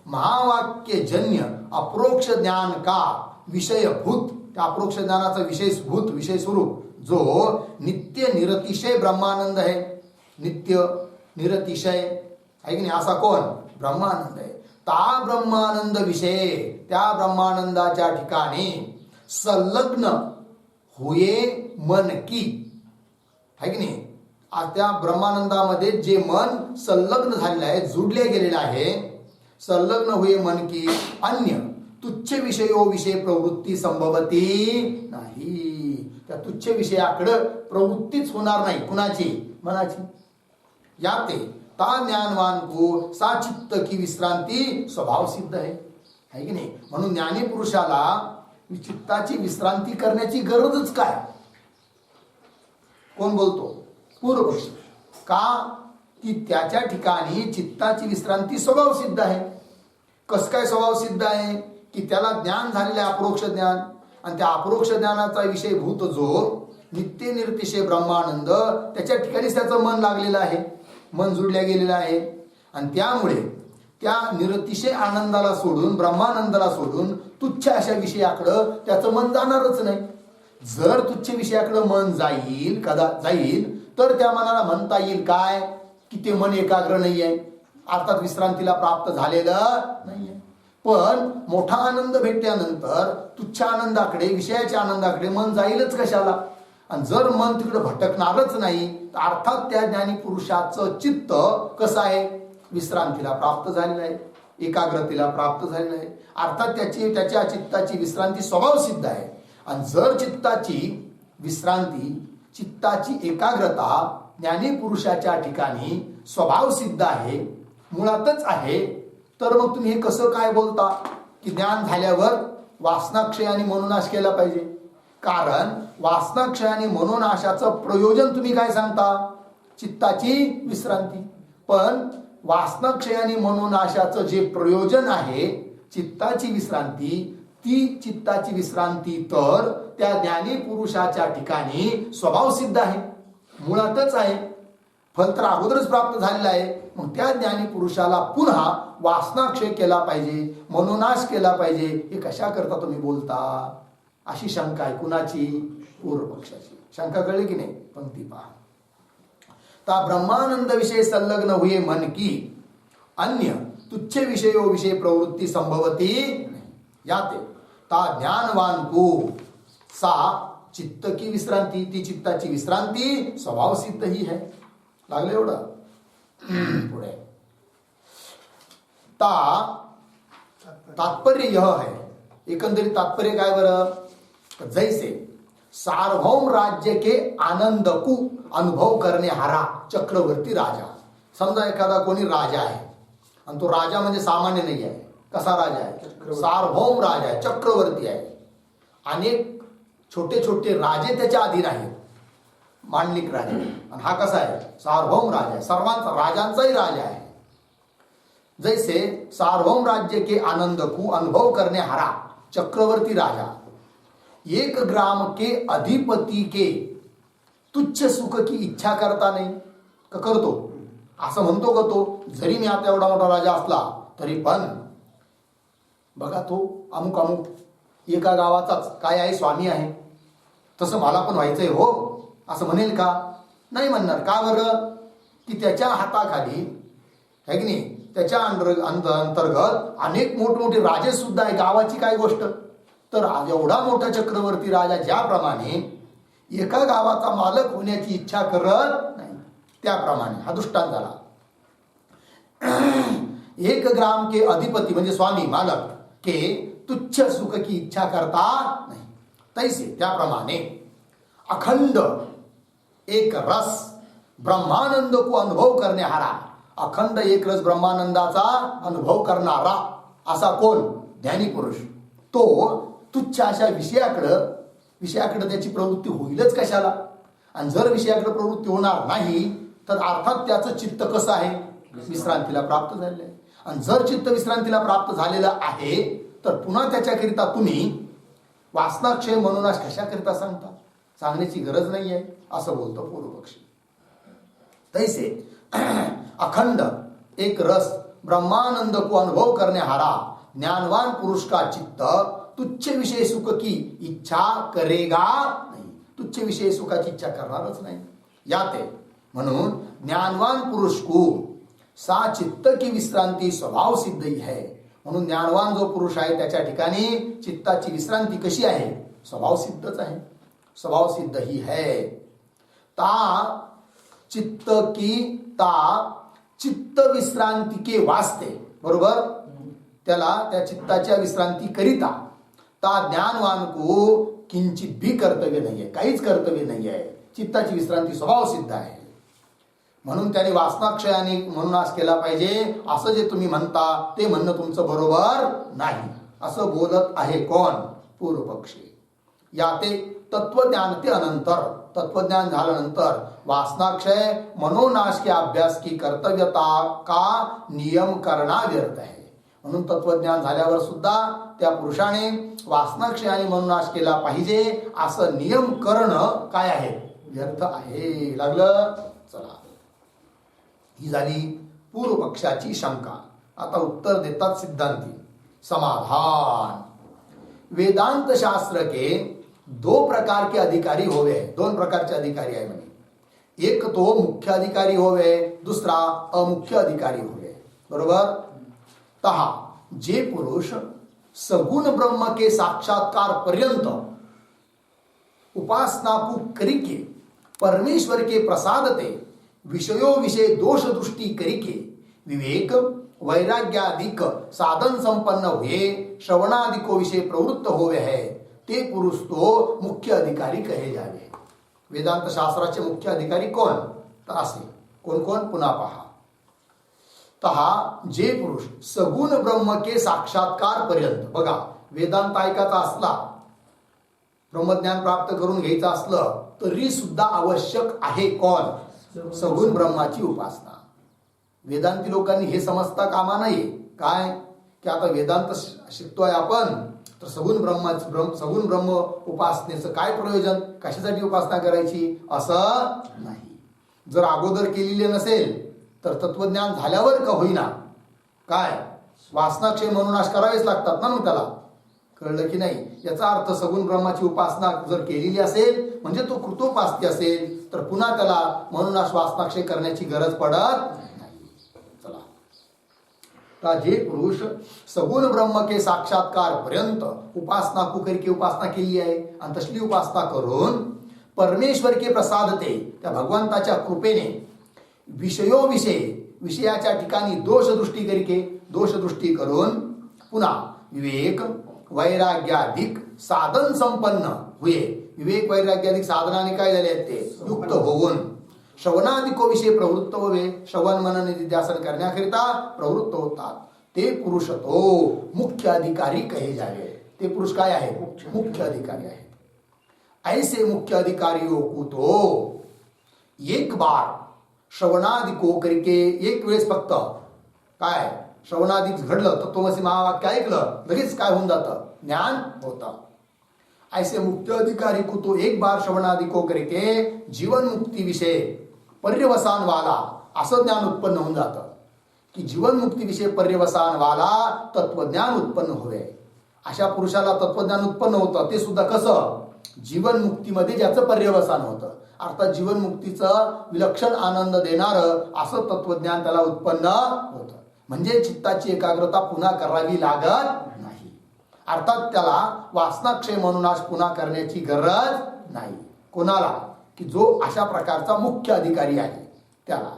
[SPEAKER 1] महावाक्य जन्य अप्रोक्ष ज्ञान का विषयभूत, त्या अप्रोक्ष ज्ञानाचा विषयभूत विषय स्वरूप जो नित्य निरतिशय ब्रह्मानंद आहे. नित्य निरतिशय आहे की नाही? असा कोण? ब्रह्मानंद आहे. ता ब्रह्मानंद विषय, त्या ब्रह्मानंदाच्या ठिकाणी संलग्न होये मन की, आहे की नाही? त्या ब्रह्मानंदामध्ये जे मन संलग्न झालेलं आहे, जुडले गेलेलं आहे, संलग्न होये मन की अन्य तुच्छ विषयो विषय प्रवृत्ती संभवती नाही. त्या तुच्छ विषयाकडे प्रवृत्तीच होणार नाही. कुणाची? मनाची. याते ता ज्ञानवान को सा चित्त की विश्रांति स्वभाव सिद्ध है. आहे की नाही. म्हणून ज्ञानी पुरुषाला चित्ताची विश्रांती करण्याची गरजच काय. कोण बोलतो. पूर्वपक्षी. का की त्याच्या ठिकाणी चित्ताची विश्रांती स्वभाव सिद्ध आहे. कस काय स्वभाव सिद्ध आहे की त्याला ज्ञान झालेले अपरोक्ष ज्ञान, आणि त्या अपरोक्ष ज्ञानाचा विषयभूत जो नित्य निर्तिशय ब्रह्मानंद, त्याच्या ठिकाणीच त्याचं मन लागलेलं आहे, मन जुडल्या गेलेलं आहे. आणि त्यामुळे त्या निरतिशय आनंदाला सोडून, ब्रह्मानंदाला सोडून तुच्छ अशा विषयाकडं त्याचं मन जाणारच नाही. जर तुच्छ विषयाकडं मन जाईल तर त्या मनाला म्हणता येईल काय की ते मन एकाग्र नाही आहे, अर्थात विश्रांतीला प्राप्त झालेलं नाहीये. पण मोठा आनंद भेटल्यानंतर तुच्छ आनंदाकडे, विषयाच्या आनंदाकडे मन जाईलच कशाला. आणि जर मन तिकडे भटकणारच नाही तर अर्थात त्या ज्ञानी पुरुषाचं चित्त कसं आहे, विश्रांतीला प्राप्त झालेलं आहे, एकाग्रतेला प्राप्त झालेलं आहे. अर्थात त्याच्या चित्ताची विश्रांती स्वभाव सिद्ध आहे. आणि जर चित्ताची विश्रांती, चित्ताची एकाग्रता ज्ञानी पुरुषाच्या ठिकाणी स्वभाव सिद्ध आहे, मुळातच आहे, तर मग तुम्ही हे कसं काय बोलता की ज्ञान झाल्यावर वासनाक्षय आणि मनोनाश केला पाहिजे. कारण वासनाक्षय आणि मनोनाशाचं प्रयोजन तुम्ही काय सांगता, चित्ताची विश्रांती. पण वासनाक्षय आणि मनोनाशाचं जे प्रयोजन आहे चित्ताची विश्रांती, ती चित्ताची विश्रांती तर त्या ज्ञानी पुरुषाच्या ठिकाणी स्वभाव सिद्ध आहे, मुळातच आहे. फल तर अगोदरच प्राप्त झालेलं आहे. मग त्या ज्ञानी पुरुषाला पुन्हा वासनाक्षय केला पाहिजे, मनोनाश केला पाहिजे, हे कशा करता तुम्ही बोलता. अशी शंका आहे. कुणाची. पूर्वपक्षाची. शंका कळली की नाही. पंक्ती पहा. ता ब्रह्मानंद विषय संलग्न हुए मन की अन्य तुच्छ विषयो विषय प्रवृत्ति संभवती याते ता ज्ञानवान को सा चित्त की विश्रांती, ती चित्ताची विश्रांती स्वभाव सिद्ध ही है. लागले एवढं. पुढे तात्पर्य यह है. एकंदरीत तात्पर्य काय बरं. जैसे सार्वभौम राज्य के आनंद को अनुभव करने हारा चक्रवर्ती राजा. समजा एखादा कोणी राजा आहे आणि तो राजा म्हणजे सामान्य नाही आहे. कसा राजा आहे. सार्वभौम राजा आहे, चक्रवर्ती आहे. अनेक छोटे छोटे राजे त्याच्या अधीन आहेत, मांडलिक राजे. आणि हा कसा आहे. सार्वभौम राजा आहे, सर्वांचा, राजांचाही राजा आहे. जैसे सार्वभौम राज्य के आनंद को अनुभव करने हारा चक्रवर्ती राजा एक ग्राम के अधिपति के तुच्छ सुख की इच्छा करता नाही का करतो. असं म्हणतो का तो. जरी मी आता एवढा मोठा राजा असला तरी पण बघा तो अमुक अमुक एका गावाचाच काय आहे, स्वामी आहे, तसं मला पण व्हायचंय हो, असं म्हणेल का. नाही म्हणणार. का बरं की त्याच्या हाताखाली है की नाही, त्याच्या अंतर्गत अनेक मोठमोठे राजे सुद्धा आहे. गावाची काय गोष्ट. तर एवढा मोठा चक्रवर्ती राजा ज्याप्रमाणे एका गावाचा मालक होण्याची इच्छा करत नाही, त्याप्रमाणे हा दृष्टांत झाला. एक ग्राम के अधिपती म्हणजे स्वामी, मालक के तुच्छ सुख की इच्छा करता नाही, तैसे त्याप्रमाणे अखंड एक रस ब्रह्मानंद को अनुभव करने हारा, अखंड एक रस ब्रह्मानंदाचा अनुभव करणारा असा कोण. ज्ञानी पुरुष. तो तुच्छ अशा विषयाकडे त्याची प्रवृत्ती होईलच कशाला. आणि जर विषयाकडे प्रवृत्ती होणार नाही तर अर्थात त्याचं चित्त कसं आहे, विश्रांतीला प्राप्त झालेलं आहे. आणि जर चित्त विश्रांतीला प्राप्त झालेलं आहे तर पुन्हा त्याच्याकरिता तुम्ही वासनाक्षय मनोनाश कशाकरिता सांगता. सांगण्याची गरज नाही आहे असं बोलतो पूर्वपक्षी. तैसे अखंड एक रस ब्रह्मानंद को अनुभव करने हारा ज्ञानवान पुरुष का चित्त तुच्छ विषय सुख की इच्छा करेगा नहीं. तुच्छ विषय सुखाची इच्छा करणारच नाही. याते म्हणून ज्ञानवान पुरुष को सा चित्त की विश्रांती स्वभाव सिद्ध ही है. म्हणून ज्ञानवान जो पुरुष आहे त्याच्या ठिकाणी चित्ताची विश्रांती कशी आहे, स्वभाव सिद्धच आहे. स्वभाव सिद्ध ही है. ता चित्त की चित्त विश्रांती के वास्ते. बरोबर. त्याला त्या चित्ताच्या विश्रांती करिता ता ज्ञानवान को किंचित भी कर्तव्य नाही आहे, काहीच कर्तव्य नाही आहे. चित्ताची विश्रांती स्वभाव सिद्ध आहे. म्हणून त्याने वासनाक्षय आणि मनोनाश केला पाहिजे असं जे तुम्ही म्हणता ते म्हणणं तुमचं बरोबर नाही. असं बोलत आहे कोण? पूर्व पक्षी. या ते तत्वज्ञान ते अनंतर, तत्वज्ञान झाल्यानंतर वासनाक्षय मनोनाश के अभ्यास की कर्तव्यता का नियम करना व्यर्थ है. म्हणून तत्वज्ञान झाल्यावर सुद्धा त्या पुरुषाने वासनाक्षय आणि मनोनाश केला पाहिजे असं नियम करणं काय आहे? व्यर्थ आहे. लागलं? चला, ही झाली पूर्व पक्षाची शंका. आता उत्तर देतात सिद्धांती. समाधान. वेदांत शास्त्र के दो प्रकार के अधिकारी होवे. दोन प्रकारचे अधिकारी आहे म्हणे. एक तो मुख्य अधिकारी होवे, दुसरा अमुख्य अधिकारी होवे. बरोबर? तहा जे पुरुष सगुण ब्रह्म के साक्षात्कार पर्यंत उपासना को करिके परमेश्वर के प्रसादते विषयो विषय दोष दृष्टि करिके विवेक वैराग्यादिक साधन संपन्न हुए श्रवणादिको विषय प्रवृत्त होवे है, ते पुरुष तो मुख्य अधिकारी कहे जावे. वेदांत शास्त्राचे मुख्य अधिकारी कोण? तर असे कोण कोण? पुन्हा पहा. तहा जे पुरुष सगुण ब्रह्म के साक्षात्कार पर्यंत. बघा, वेदांत ऐकायचा असला, ब्रह्मज्ञान प्राप्त करून घ्यायचं असलं तरी सुद्धा आवश्यक आहे कोण? सगुण ब्रह्माची उपासना. वेदांती लोकांनी हे समजता कामा नये. काय की आता वेदांत शिकतोय आपण, तर सगुण सगुण ब्रह्म उपासनेचं काय प्रयोजन? कशासाठी उपासना करायची? असं नाही. जर अगोदर केलेले नसेल तर तत्वज्ञान झाल्यावर का होईना काय वासनाक्षय मनोनाश करावेच लागतात ना. मग त्याला कळलं की नाही? याचा अर्थ सगुण ब्रह्माची उपासना जर केलेली असेल म्हणजे तो कृतोपास्य असेल, तर पुन्हा त्याला मनोनाश वासनाक्षय करण्याची गरज पडत नाही. चला, जे पुरुष सगुण ब्रह्म के साक्षात्कार पर्यंत उपासना कुकर की उपासना केली आहे आणि तसली उपासना करून परमेश्वर के प्रसादते, त्या भगवंताच्या कृपेने विषयो विषय, विषयाच्या ठिकाणी दोषदृष्टी करिके, दोषदृष्टी करून पुन्हा विवेक वैराग्याधिक साधन संपन्न हुए. विवेक वैराग्याधिक साधनाने काय झाले ते युक्त होऊन श्रवणादिको विषय प्रवृत्त होवे, श्रवण मनन निध्यासन करण्याकरिता प्रवृत्त होतात. ते पुरुष तो मुख्य अधिकारी कहे जावे. ते पुरुष काय आहे? मुख्य अधिकारी आहे. ऐसे मुख्य अधिकारियों को तो एक बार श्रवणादि को करके, एक वेळेस फक्त काय श्रवणादि घडलं, तत्वमसी महावाक्य ऐकलं, लगेच काय होऊन जातं? ज्ञान होतं. ऐसे मुख्य अधिकारी को तो एक बार श्रवणादि को करके जीवन मुक्ती विषय पर्यवसान वाला असं ज्ञान उत्पन्न होऊन जातं की जीवन मुक्ती विषय पर्यवसान वाला तत्वज्ञान उत्पन्न होवे. अशा पुरुषाला तत्वज्ञान उत्पन्न होतं. ते सुद्धा कसं? जीवन मुक्तीमध्ये ज्याचं पर्यवसान होतं, अर्थात जीवन मुक्तीचं विलक्षण आनंद देणारं असं तत्वज्ञान त्याला उत्पन्न होतं. म्हणजे चित्ताची एकाग्रता पुन्हा करावी लागत नाही. अर्थात त्याला वासनाक्षय मनोनाश पुन्हा करण्याची गरज नाही. कोणाला? की जो अशा प्रकारचा मुख्य अधिकारी आहे त्याला.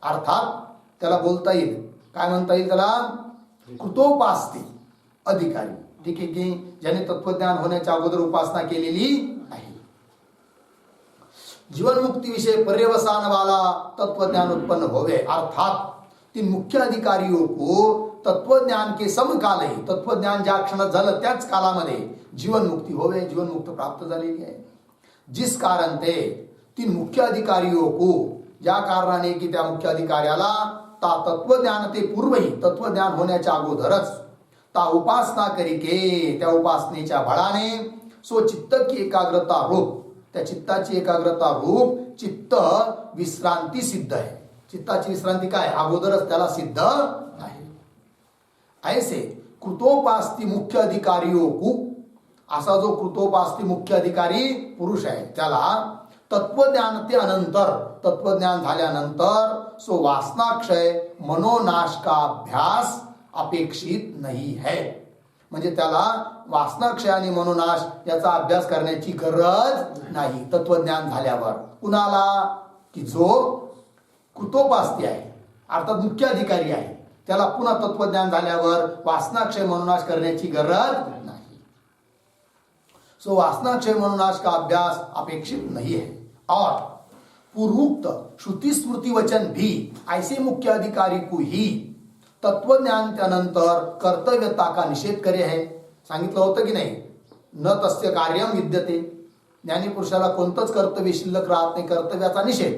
[SPEAKER 1] अर्थात त्याला बोलता येईल, काय म्हणता येईल त्याला? कृतोपास्ती अधिकारी. ठीक आहे की ज्याने तत्वज्ञान होण्याच्या अगोदर उपासना केलेली आहे. जीवन मुक्ति विषय पर्यवसान वाला तत्वज्ञान उत्पन्न होवे. अर्थात तीन मुख्य अधिकारियों को तत्वज्ञान के समकाल ही, तत्वज्ञान ज्या क्षणात झालं त्याच कालामध्ये जीवन मुक्ती होवे, जीवन मुक्त प्राप्त झालेली आहे. जिस कारण ते तीन मुख्य अधिकारियों को, ज्या कारणाने की त्या मुख्य अधिकाऱ्याला ता तत्वज्ञान ते पूर्वही, तत्वज्ञान होण्याच्या अगोदरच ता उपासना करिके, त्या उपासनेच्या बळाने सो चित्त की एकाग्रता रूप, त्या चित्ताची एकाग्रता रूप चित्त विश्रांती सिद्ध आहे. चित्ताची विश्रांती काय? अगोदरच त्याला सिद्ध आहे. ऐसे कृतोपास्ती मुख्य अधिकारियों को, असा जो कृतोपास्ती मुख्य अधिकारी पुरुष आहे त्याला तत्वज्ञान ते अनंतर, तत्वज्ञान झाल्यानंतर सो वासनाक्षय मनोनाश का अभ्यास अपेक्षित नहीं है. म्हणजे त्याला वासनाक्षय आणि मनोनाश याचा अभ्यास करण्याची गरज नाही तत्वज्ञान झाल्यावर. कुणाला? की जो कृतोपास्ती आहे, अर्थात मुख्य अधिकारी आहे, त्याला पुन्हा तत्वज्ञान झाल्यावर वासनाक्षय मनोनाश करण्याची गरज नाही. सो वासनाक्षय मनोनाश का अभ्यास अपेक्षित नहीं है. और पूर्वोक्त श्रुति स्मृति वचन भी ऐसे मुख्य अधिकारी को ही तत्वज्ञान त्यानंतर कर्तव्यता का निषेध करे है. सांगितलं होतं की नाही, न तस्य कार्यम विद्यते. ज्ञानीपुरुषाला कोणतंच कर्तव्य शिल्लक राहत नाही. कर्तव्याचा निषेध,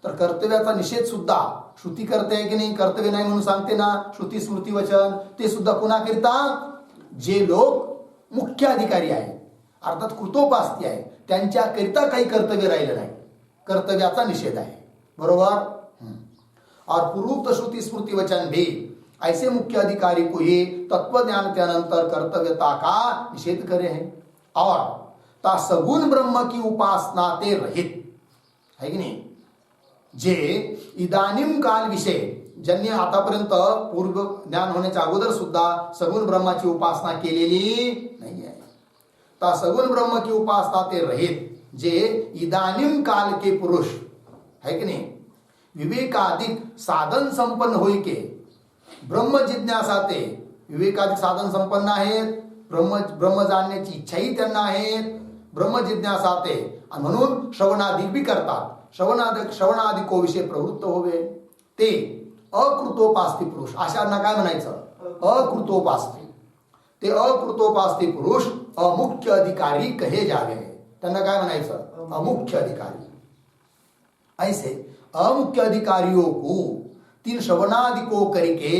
[SPEAKER 1] तर कर्तव्याचा निषेध सुद्धा श्रुती करते की नाही, कर्तव्य नाही म्हणून सांगते ना श्रुती स्मृती वचन, ते सुद्धा कुणाकरिता, जे लोक मुख्य अधिकारी आहेत अर्थात कृतोपास्ती आहे त्यांच्याकरिता काही कर्तव्य राहिलं नाही. कर्तव्याचा निषेध आहे. बरोबर. और पूर्वोक्त श्रुति स्मृति वचन भी ऐसे मुख्य अधिकारी को ये तत्व ज्ञान के अनंतर कर्तव्यता का निषेध करे हैं और ता सगुण ब्रह्म की उपासना ते रहित है की नाही. जे इदानीम काल विषय ज्यांनी आतापर्यंत पूर्व ज्ञान होण्याच्या अगोदर सुद्धा सगुण ब्रह्माची उपासना केलेली नाही आहे. ता सगुण ब्रह्म की उपासना ते रहित जे इदानीम काल के पुरुष है की नाही, विवेकाधिक साधन संपन्न होई के ब्रह्म जिज्ञासा ते विवेकाधिक साधन संपन्न आहेत. ब्रह्म जाणण्याची इच्छाही त्यांना आहेत. ब्रह्म जिज्ञासा ते आणि म्हणून श्रवणाधिक बी करतात. श्रवणाधिको विषय प्रवृत्त होवे ते अकृतोपास्ती पुरुष. अशांना काय म्हणायचं, अकृतोपास्ती. ते अकृतोपास्ती पुरुष अमुख्य अधिकारी कहे जावे. त्यांना काय म्हणायचं, अमुख्य अधिकारी. ऐसे अमुख्य अधिकारियों को तीन श्रवणादिको करके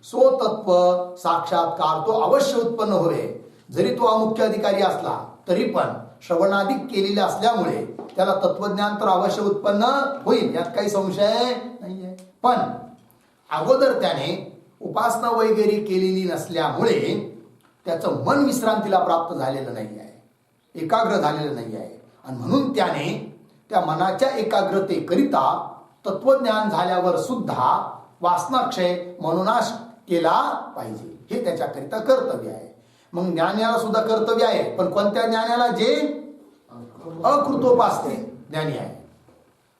[SPEAKER 1] सो तत्व साक्षात्कार तो अवश्य उत्पन्न होवे. जरी तो अमुख्य अधिकारी असला तरी पण श्रवणादिक केलेले असल्यामुळे त्याला तत्वज्ञान तर अवश्य उत्पन्न होईल, यात काही संशय नाहीये. पण अगोदर त्याने उपासना वगैरे केलेली नसल्यामुळे त्याचं मन विश्रांतीला प्राप्त झालेलं नाही आहे, एकाग्र झालेलं नाही आहे. आणि म्हणून त्याने त्या मनाच्या एकाग्रतेकरिता तत्वज्ञान झाल्यावर सुद्धा वासनाक्षय मनोनाश केला पाहिजे, हे त्याच्याकरिता कर्तव्य आहे. मग ज्ञानाला सुद्धा कर्तव्य आहे, पण कोणत्या ज्ञानाला, जे अकृतोपास्ती ज्ञानी आहे.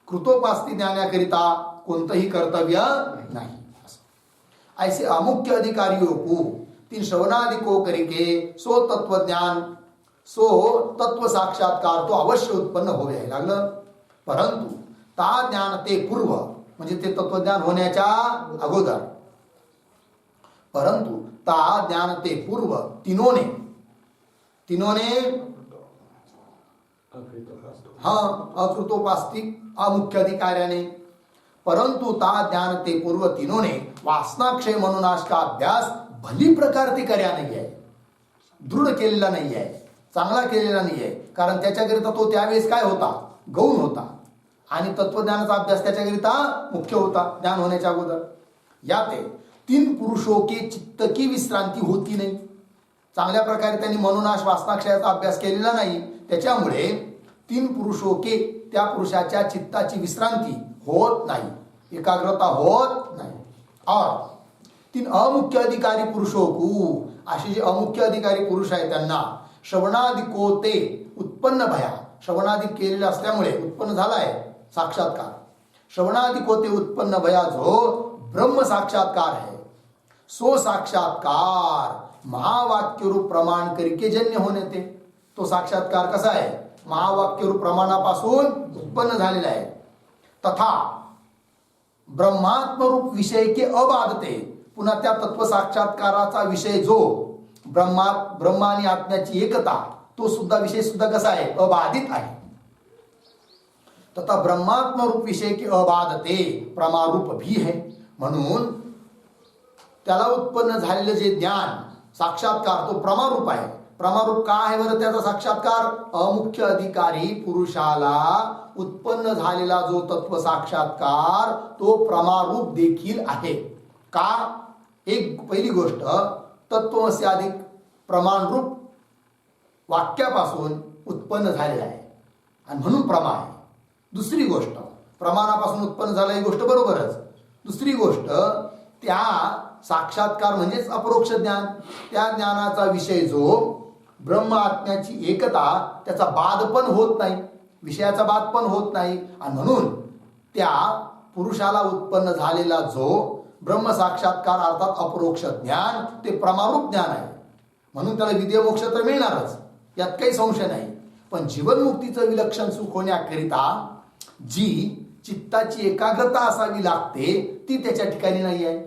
[SPEAKER 1] कृतोपास्ती ज्ञानाकरिता कोणतंही कर्तव्य नाही. ऐसे अमुख्य अधिकारियों को तीन श्रवणादिको करके सो तत्व साक्षात्कार तो अवश्य उत्पन्न होवे लागलं. परंतु ता ज्ञान ते पूर्व म्हणजे ते तत्वज्ञान होण्याच्या अगोदर, परंतु ता ज्ञान ते पूर्व तीनोने अकृतोपास्तिक अमुख्य अधिकार्याने, परंतु ता ज्ञान ते पूर्व तीनोने वासनाक्षय मनोनाश का अभ्यास भली प्रकार ते कर्या नाही आहे, दृढ केलेला नाही आहे, चांगला केलेला नाही आहे. कारण त्याच्याकरिता तो त्यावेळेस काय होता, गौण होता. आणि तत्वज्ञानाचा अभ्यास त्याच्याकरिता मुख्य होता ज्ञान होण्याच्या अगोदर. याते तीन पुरुषों के चित्त की विश्रांती होती नाही. चांगल्या प्रकारे त्यांनी मनोनाश वासनाक्षयाचा अभ्यास केलेला नाही, त्याच्यामुळे तीन पुरुषों के त्या पुरुषाच्या चित्ताची विश्रांती होत नाही, एकाग्रता होत नाही. और तीन अमुख्य अधिकारी पुरुषों को, असे जे अमुख्य अधिकारी पुरुष आहेत त्यांना श्रवणादिको ते उत्पन्न भया, श्रवणादिक केलेलं असल्यामुळे उत्पन्न झालाय साक्षात्कार. श्रवणादिको ते उत्पन्न भया जो ब्रह्म साक्षात्कार है, सो साक्षात्कार महावाक्य रूप प्रमाण करके जन्य होणे ते. तो साक्षात्कार कसा आहे, महावाक्य रूप प्रमाणापासून उत्पन्न झालेला आहे. तथा ब्रह्मात्म रूप विषय के अबाधते, पुन्हा त्या तत्व साक्षात्काराचा विषय जो ब्रह्मा आणि आत्म्याची एकता, तो सुद्धा विषय सुद्धा कसा आहे, अबाधित आहे. तथा ब्रह्मात्म रूप विषय की अबाधते प्रमारूप भी है. म्हणून त्याला उत्पन्न झालेलं जे ज्ञान साक्षात्कार तो प्रमारूप आहे. प्रमारूप का आहे बरं त्याचा साक्षात्कार, अमुख्य अधिकारी पुरुषाला उत्पन्न झालेला जो तत्व साक्षात्कार तो प्रमारूप देखील आहे. का, एक पहिली गोष्ट तत्वमसी अधिक प्रमाणरूप वाक्यापासून उत्पन्न झालेला आहे आणि म्हणून प्रमा आहे. दुसरी गोष्ट प्रमाणापासून उत्पन्न झाला ही गोष्ट बरोबरच. दुसरी गोष्ट त्या साक्षात्कार म्हणजेच अपरोक्ष ज्ञान, त्या ज्ञानाचा विषय जो ब्रह्म आत्म्याची एकता, त्याचा बाध पण होत नाही, विषयाचा बाध पण होत नाही. आणि म्हणून त्या पुरुषाला उत्पन्न झालेला जो ब्रह्म साक्षात्कार अर्थात अपरोक्ष ज्ञान ते प्रमारूप ज्ञान आहे. म्हणून त्याला विद्या मोक्ष तर मिळणारच, यात काही संशय नाही. पण जीवनमुक्तीचं विलक्षण सुख होण्याकरिता जी चित्ताची एकाग्रता असावी लागते ती त्याच्या ठिकाणी नाही आहे,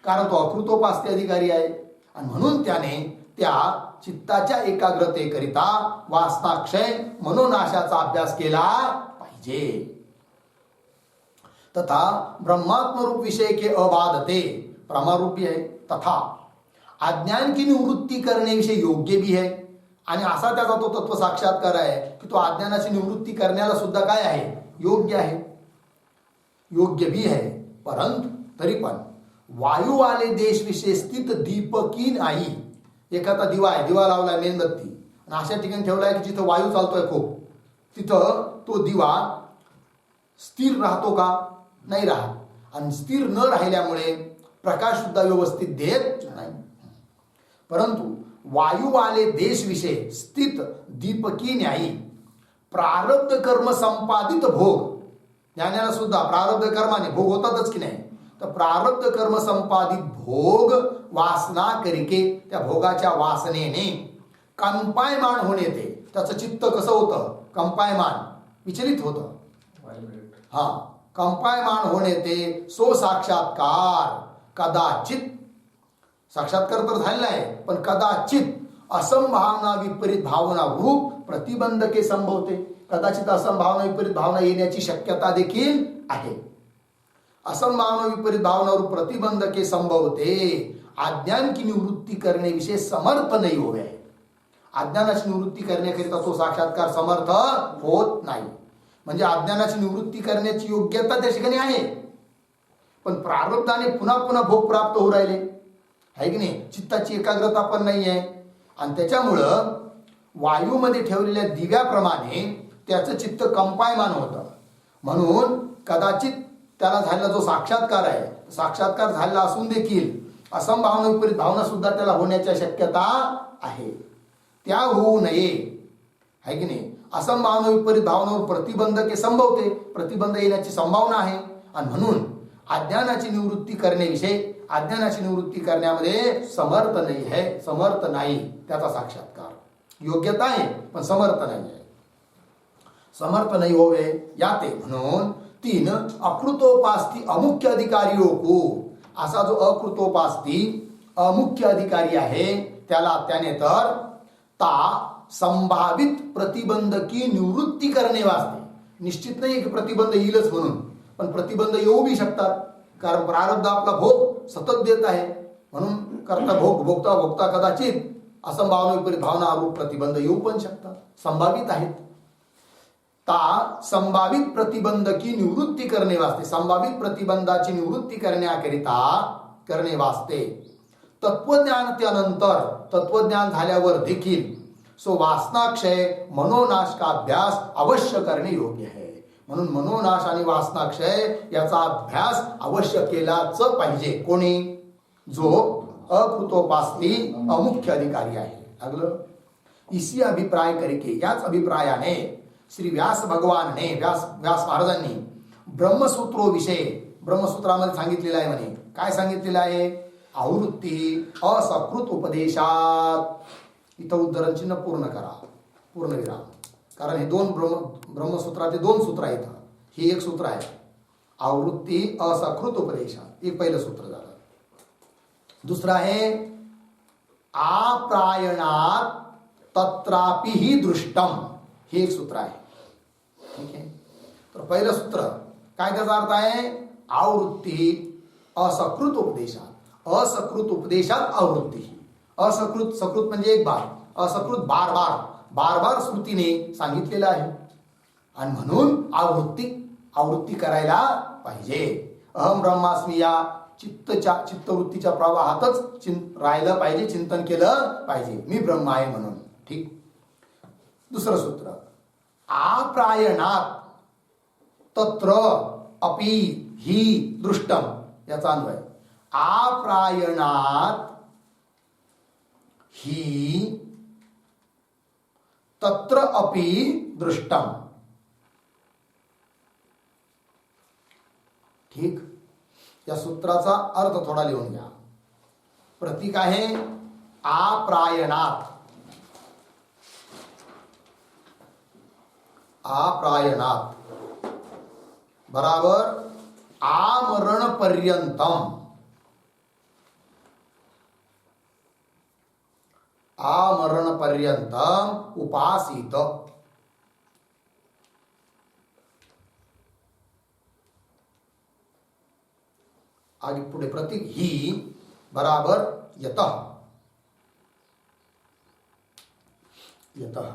[SPEAKER 1] कारण तो अकृतोपास्ती अधिकारी आहे. आणि म्हणून त्याने त्या चित्ताच्या एकाग्रतेकरिता वासनाक्षय मनोनाशाचा अभ्यास केला पाहिजे. तथा ब्रह्मात्मरूप विषय के अबाधते, प्रमारूपी है. तथा अज्ञान की निवृत्ती करण्याविषयी योग्य भी है. आणि असा त्याचा तो तत्व साक्षात्कार आहे की तो अज्ञानाची निवृत्ती करण्याला सुद्धा काय आहे, योग्य आहे, योग्य भी है. परंतु तरी पण वायू वाले देश विषय स्थित दीपकी नाही. एखादा दिवा आहे, दिवा लावलाय मेणबत्ती आणि अशा ठिकाणी ठेवलाय की जिथं वायू चालतोय खूप, तिथं तो दिवा स्थिर राहतो का, नाही राहत. आणि स्थिर न राहिल्यामुळे प्रकाश सुद्धा व्यवस्थित देत नाही. परंतु वायू वाले देश विषय स्थित दीपकी न्यायी प्रारब्ध कर्म संपादित भोग. ज्ञानाला सुद्धा प्रारब्ध कर्माने भोग होतातच की नाही, तर प्रारब्ध कर्म संपादित भोग वासना करिके त्या भोगाच्या वासनेने कंपायमान होणे, ते त्याचं चित्त कसं होतं, कंपायमान विचलित होतं. हा, कंपायमान होणे ते सो साक्षात्कार कदाचित, साक्षात्कार तर झालेला आहे पण कदाचित असंभावना विपरीत भावना रूप प्रतिबंधके संभवते. कदाचित असंभावना विपरीत भावना येण्याची शक्यता देखील आहे. असंभावना विपरीत भावना रूप प्रतिबंधके संभवते. अज्ञान की निवृत्ती करण्याविषयी समर्थ नाही होवे. अज्ञानाची निवृत्ती करण्याकरिता तो साक्षात्कार समर्थ होत नाही. म्हणजे अज्ञानाची निवृत्ती करण्याची योग्यता त्या ठिकाणी आहे, पण प्रारब्धाने पुन्हा पुन्हा भोग प्राप्त होऊ राहिले आहे की नाही. चित्ताची एकाग्रता पण नाही आहे आणि त्याच्यामुळं वायूमध्ये ठेवलेल्या दिव्याप्रमाणे त्याचं चित्त कंपायमान होतं. म्हणून कदाचित त्याला झालेला जो साक्षात्कार आहे, साक्षात्कार झालेला असून देखील असंभावना विपरीत भावना सुद्धा त्याला होण्याच्या शक्यता आहे. त्या होऊ नये आहे की नाही. असंभावना विपरीत भावनावर प्रतिबंधके संभवते, प्रतिबंध येण्याची संभावना आहे. आणि म्हणून अज्ञानाची निवृत्ती करण्याविषयी, अज्ञानाची निवृत्ती करण्यामध्ये समर्थ नाही आहे, समर्थ नाही. त्याचा साक्षात्कार योग्यता आहे पण समर्थ नाही आहे, समर्थ नाही होवे याते. म्हणून 3 अकृतोपास्ती अमुख्य अधिकारियों को, असा जो अकृतोपास्ती अमुख्य अधिकारी आहे त्याने तर ता संभावित प्रतिबंध की निवृत्ती करणे वास्ते, निश्चित नाही की प्रतिबंध येईलच म्हणून, पण प्रतिबंध येऊ बी शकतात. कारण प्रारब्ध आपला भोग सतत देत आहे, म्हणून करता भोग भोगता भोगता कदाचित असंभावना विपरीत भावना रूप प्रतिबंध येऊ पण शकतात, संभावित आहेत. ता संभावित प्रतिबंध की निवृत्ती करणे वास्ते, संभावित प्रतिबंधाची निवृत्ती करणे वास्ते तत्वज्ञान त्यानंतर, तत्वज्ञान झाल्यावर देखील सो वासनाक्षय मनोनाश का अभ्यास अवश्य करणे योग्य है. म्हणून मनोनाश आणि वासनाक्षय याचा अभ्यास अवश्य केलाच पाहिजे. कोणी, जो अकृतोपास्ती अमुख्य अधिकारी आहे. अगलं इसी अभिप्राय करके, याच अभिप्रायाने श्री व्यास भगवान ने, व्यास महाराजांनी ब्रह्मसूत्रो विषय, ब्रह्मसूत्रामध्ये सांगितलेलं आहे. म्हणे काय सांगितलेलं आहे, आवृत्ती असकृत उपदेशात. इथं उद्धरण चिन्ह पूर्ण करा, पूर्ण विराम. कारण हे दोन ब्रह्मसूत्राचे 2 सूत्र आहेत. ही एक सूत्र आहे, आवृत्ती असकृत उपदेशात, एक पहिलं सूत्र झालं. दुसरं आहे आप्रायणात तत्रापि ही दृष्टम, हे एक सूत्र आहे. ठीक आहे. तर पहिलं सूत्र काय, त्याचा अर्थ आहे आवृत्ती असकृत उपदेशात. असकृत उपदेशात आवृत्ती, असकृत, सकृत म्हणजे एक बार, असकृत बार बार स्मृतीने सांगितलेलं आहे. आणि म्हणून आवृत्ती करायला पाहिजे. अहम ब्रह्मास्मी या चित्तवृत्तीच्या प्रवाहातच राहिलं पाहिजे, चिंतन केलं पाहिजे, मी ब्रह्म आहे म्हणून. ठीक. दुसरं सूत्र आप्रायणात तत्र अपि ही दृष्टम, याचा अन्वय आप्रायणात ही तत्र अपि दृष्टम. ठीक. या सूत्राचा अर्थ थोडा लिहून घ्या. प्रतीक आहे आप्रायणात, आप्रायणात बराबर आमरण पर्यंतम. आमरण पर्यंतम उपासित. आगे पुढे प्रतीक ही बराबर यतः. यतः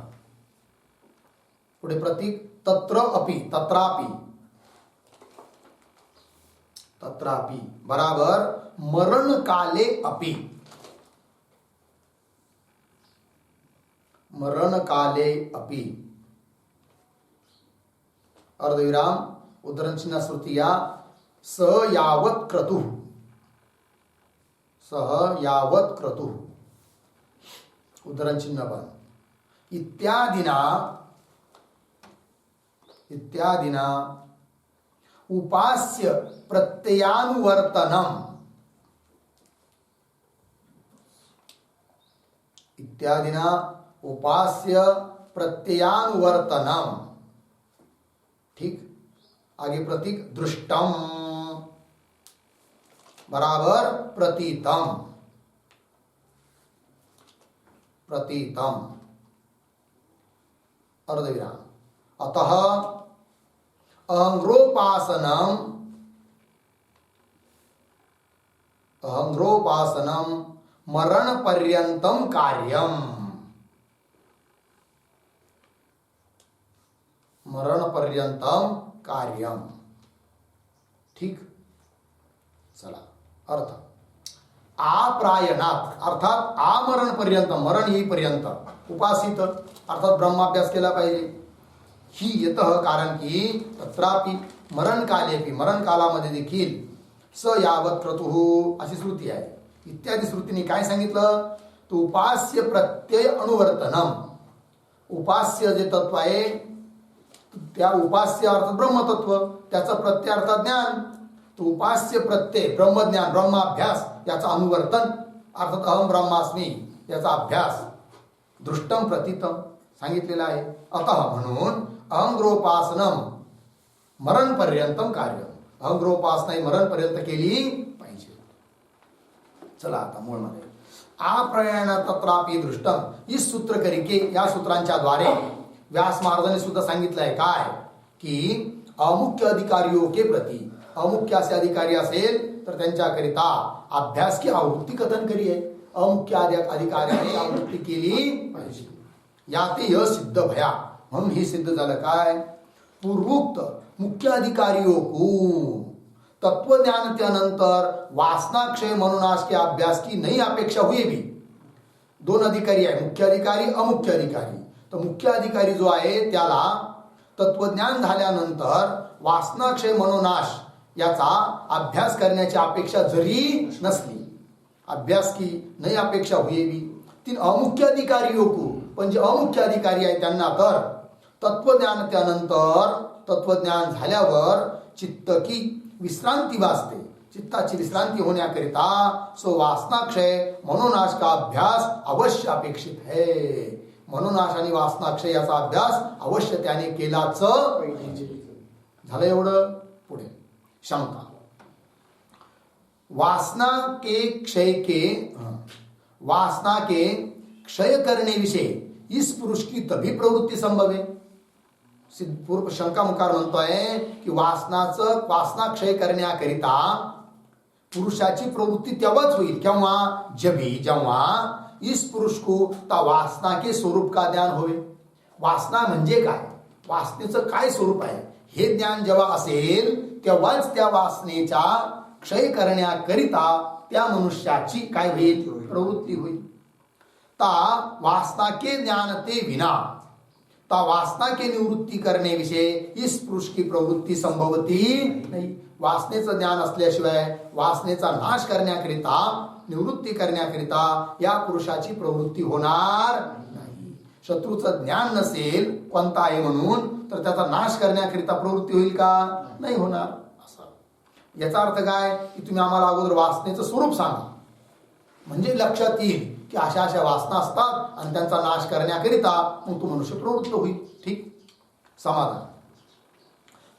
[SPEAKER 1] पुढे प्रतीक तत्र अपि, तत्रापि. तत्रापि बराबर मरण काले अपि. मरण काले अपि. अर्धविराम उद्धरण चिन्ह श्रुतिया स यावत् क्रतुः. सह यावत् क्रतुः उद्धरण चिन्ह बंद. इत्यादिना इत्यादिना उपास्य प्रत्ययानुवर्तनम. इत्यादिना उपास्य प्रत्ययानुवर्तनम. ठीक. आगे प्रतीक दृष्टम बराबर प्रतीतम. प्रतीतम अर्धविराम. अतः अहंग्रोपासनम अहंग्रोपासनम मरण पर्यंतम कार्यम. मरण पर्यंतम कार्यम. ठीक. चला अर्थ. आप्रायणात अर्थात आमरण पर्यंत, मरण येईपर्यंत उपासित अर्थात ब्रह्माभ्यास केला पाहिजे. ही येतः कारण की तत्रापि मरण कालेपि, मरण कालामध्ये देखील स यावत् क्रतुः अशी श्रुती आहे. इत्यादी श्रुतीने काय सांगितलं? तो उपास्य प्रत्यय अनुवर्तनम. उपास्य जे तत्व आहे त्या उपास्य अर्थात ब्रह्मतत्व, त्याचं प्रत्यय अर्थात ज्ञान. तो उपास्य प्रत्यय ब्रह्मज्ञान, ब्रह्माभ्यास याचा अनुवर्तन अर्थात अहम ब्रह्मास्मी याचा अभ्यास दृष्टम प्रतीतम सांगितलेला आहे. अतः म्हणून अहंग्रोपासनम मरण पर्यंतम कार्य. अहंग्रोपासना ही मरण पर्यंत केली पाहिजे. चला आता मूळ मध्ये आप्रयाण तत्रापि दृष्टम. इस सूत्र करिके या सूत्रांच्या द्वारे व्यास महाराजांनी सुद्धा सांगितलं आहे काय की अमुख्य अधिकारियों के प्रति, अमुख्य असे अधिकारी असेल तर त्यांच्याकरिता अभ्यास की आवृत्ती कथन करी आहे. अमुख्य अधिकाऱ्याने आवृत्ती केली पाहिजे. याते यह सिद्ध भया. म्हणून ही सिद्ध झालं काय? पूर्वोक्त मुख्य अधिकारियों को तत्वज्ञान के अनंतर वासनाक्षय मनोनाश के अभ्यास की नई अपेक्षा हुई भी. दोन अधिकारी आहे, मुख्य अधिकारी अमुख्य अधिकारी. तर मुख्य अधिकारी जो आहे त्याला तत्वज्ञान झाल्यानंतर वासनाक्षय मनोनाश याचा अभ्यास करण्याची अपेक्षा जरी नसली, अभ्यास की नई अपेक्षा हुई भी. तीन अमुख्य अधिकारियों को, पण जे अमुख्य अधिकारी आहे त्यांना तर तत्वज्ञान त्यानंतर, तत्वज्ञान झाल्यावर चित्त की विश्रांती वाचते, चित्ताची विश्रांती होण्याकरिता सो वासनाक्षय मनोनाश का अभ्यास अवश्य अपेक्षित है. मनोनाश आणि वासनाक्षय याचा अभ्यास अवश्य त्याने केलाच पाहिजे. झालं एवढं. पुढे शंका. वासना के क्षय करने विषय इस पुरुष की तभी प्रवृत्ती संभव है. पूर्व शंकामुखार म्हणतोय की वासना क्षय करण्याकरिता पुरुषाची प्रवृत्ती तेव्हाच होईल केव्हा? जेव्हा इस पुरुष को ता वासना के स्वरूप का ज्ञान होवे. वासना म्हणजे काय, वासनेचं काय स्वरूप आहे हे ज्ञान जेव्हा असेल तेव्हाच त्या वासनेच्या क्षय करण्याकरिता त्या मनुष्याची काय होईल? प्रवृत्ती होईल. ता वासना के ज्ञान ते विना, ता वासना के निवृत्ती करणे विषय इस पुरुष की प्रवृत्ती संभवती नाही. वासनेचं ज्ञान असल्याशिवाय वासनेचा नाश करण्याकरिता, निवृत्ती करण्याकरिता या पुरुषाची प्रवृत्ती होणार नाही. शत्रूचं ज्ञान नसेल कोणता आहे म्हणून तर त्याचा नाश करण्याकरिता प्रवृत्ती होईल का? नाही होणार. असं याचा अर्थ काय की तुम्ही आम्हाला अगोदर वासनेचं स्वरूप सांगा म्हणजे लक्षात येईल की अशा अशा वासना असतात आणि त्यांचा नाश करण्याकरिता मग तो मनुष्य प्रवृत्त होईल. ठीक. समाधान.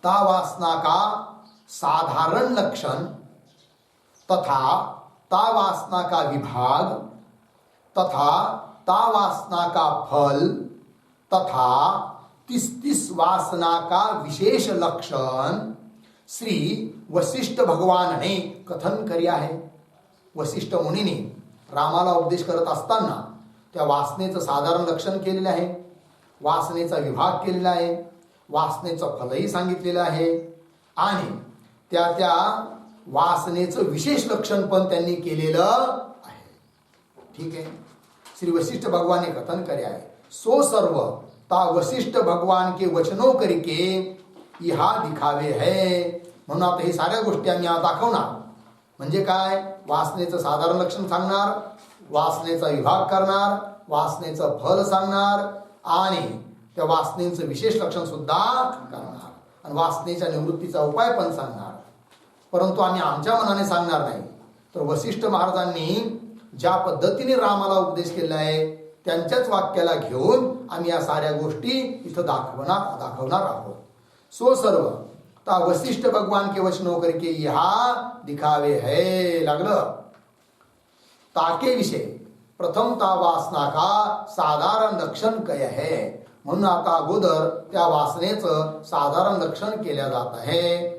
[SPEAKER 1] ता वासना का साधारण लक्षण तथा ता वासना का विभाग तथा ता वासना का फल तथा तिस वासना का विशेष लक्षण श्री वशिष्ठ भगवान ने कथन किया है. वशिष्ठ मुनीने रामाला उपदेश करत असताना त्या वासनेचं साधारण लक्षण केलेलं आहे, वासनेचा विभाग केलेला आहे, वासनेचं फलही सांगितलेलं आहे आणि त्या वासनेचं विशेष लक्षण पण त्यांनी केलेलं आहे. ठीक आहे. श्री वशिष्ठ भगवान ने कथन किया है. सो सर्व ता वशिष्ठ भगवान के वचनों करके इहा दिखावे है. म्हणून आता हे साऱ्या गोष्टी आम्ही दाखवणार. म्हणजे काय? वासनेचं साधारण लक्षण सांगणार, वासनेचा विभाग करणार, वासनेचं फल सांगणार आणि त्या वासनेचं विशेष लक्षण सुद्धा करणार आणि वासनेच्या निवृत्तीचा उपाय पण सांगणार. परंतु आम्ही आमच्या मनाने सांगणार नाही. तर वशिष्ठ महाराजांनी ज्या पद्धतीने रामाला उपदेश केला आहे त्यांच्याच वाक्याला घेऊन आम्ही या साऱ्या गोष्टी इथं दाखवणार आहोत. सो सर्व ता वशिष्ठ भगवान के वचनों करके यहा दिखावे है. लागलं. ताके विषय प्रथम ता वासना का साधारण लक्षण कय है. म्हणून आता अगोदर त्या वासनेचं साधारण लक्षण केल्या जात आहे.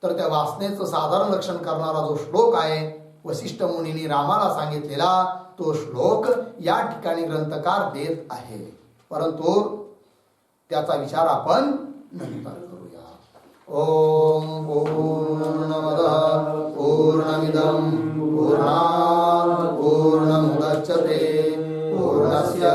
[SPEAKER 1] तर त्या वासनेचं साधारण लक्षण करणारा जो श्लोक आहे वशिष्ठ मुनींनी रामाला सांगितलेला तो श्लोक या ठिकाणी ग्रंथकार देत आहे. परंतु त्याचा विचार आपण नंतर करूया. ओम पूर्णमदः पूर्णमिदं पूर्णात् पूर्णमुदच्यते पूर्णस्य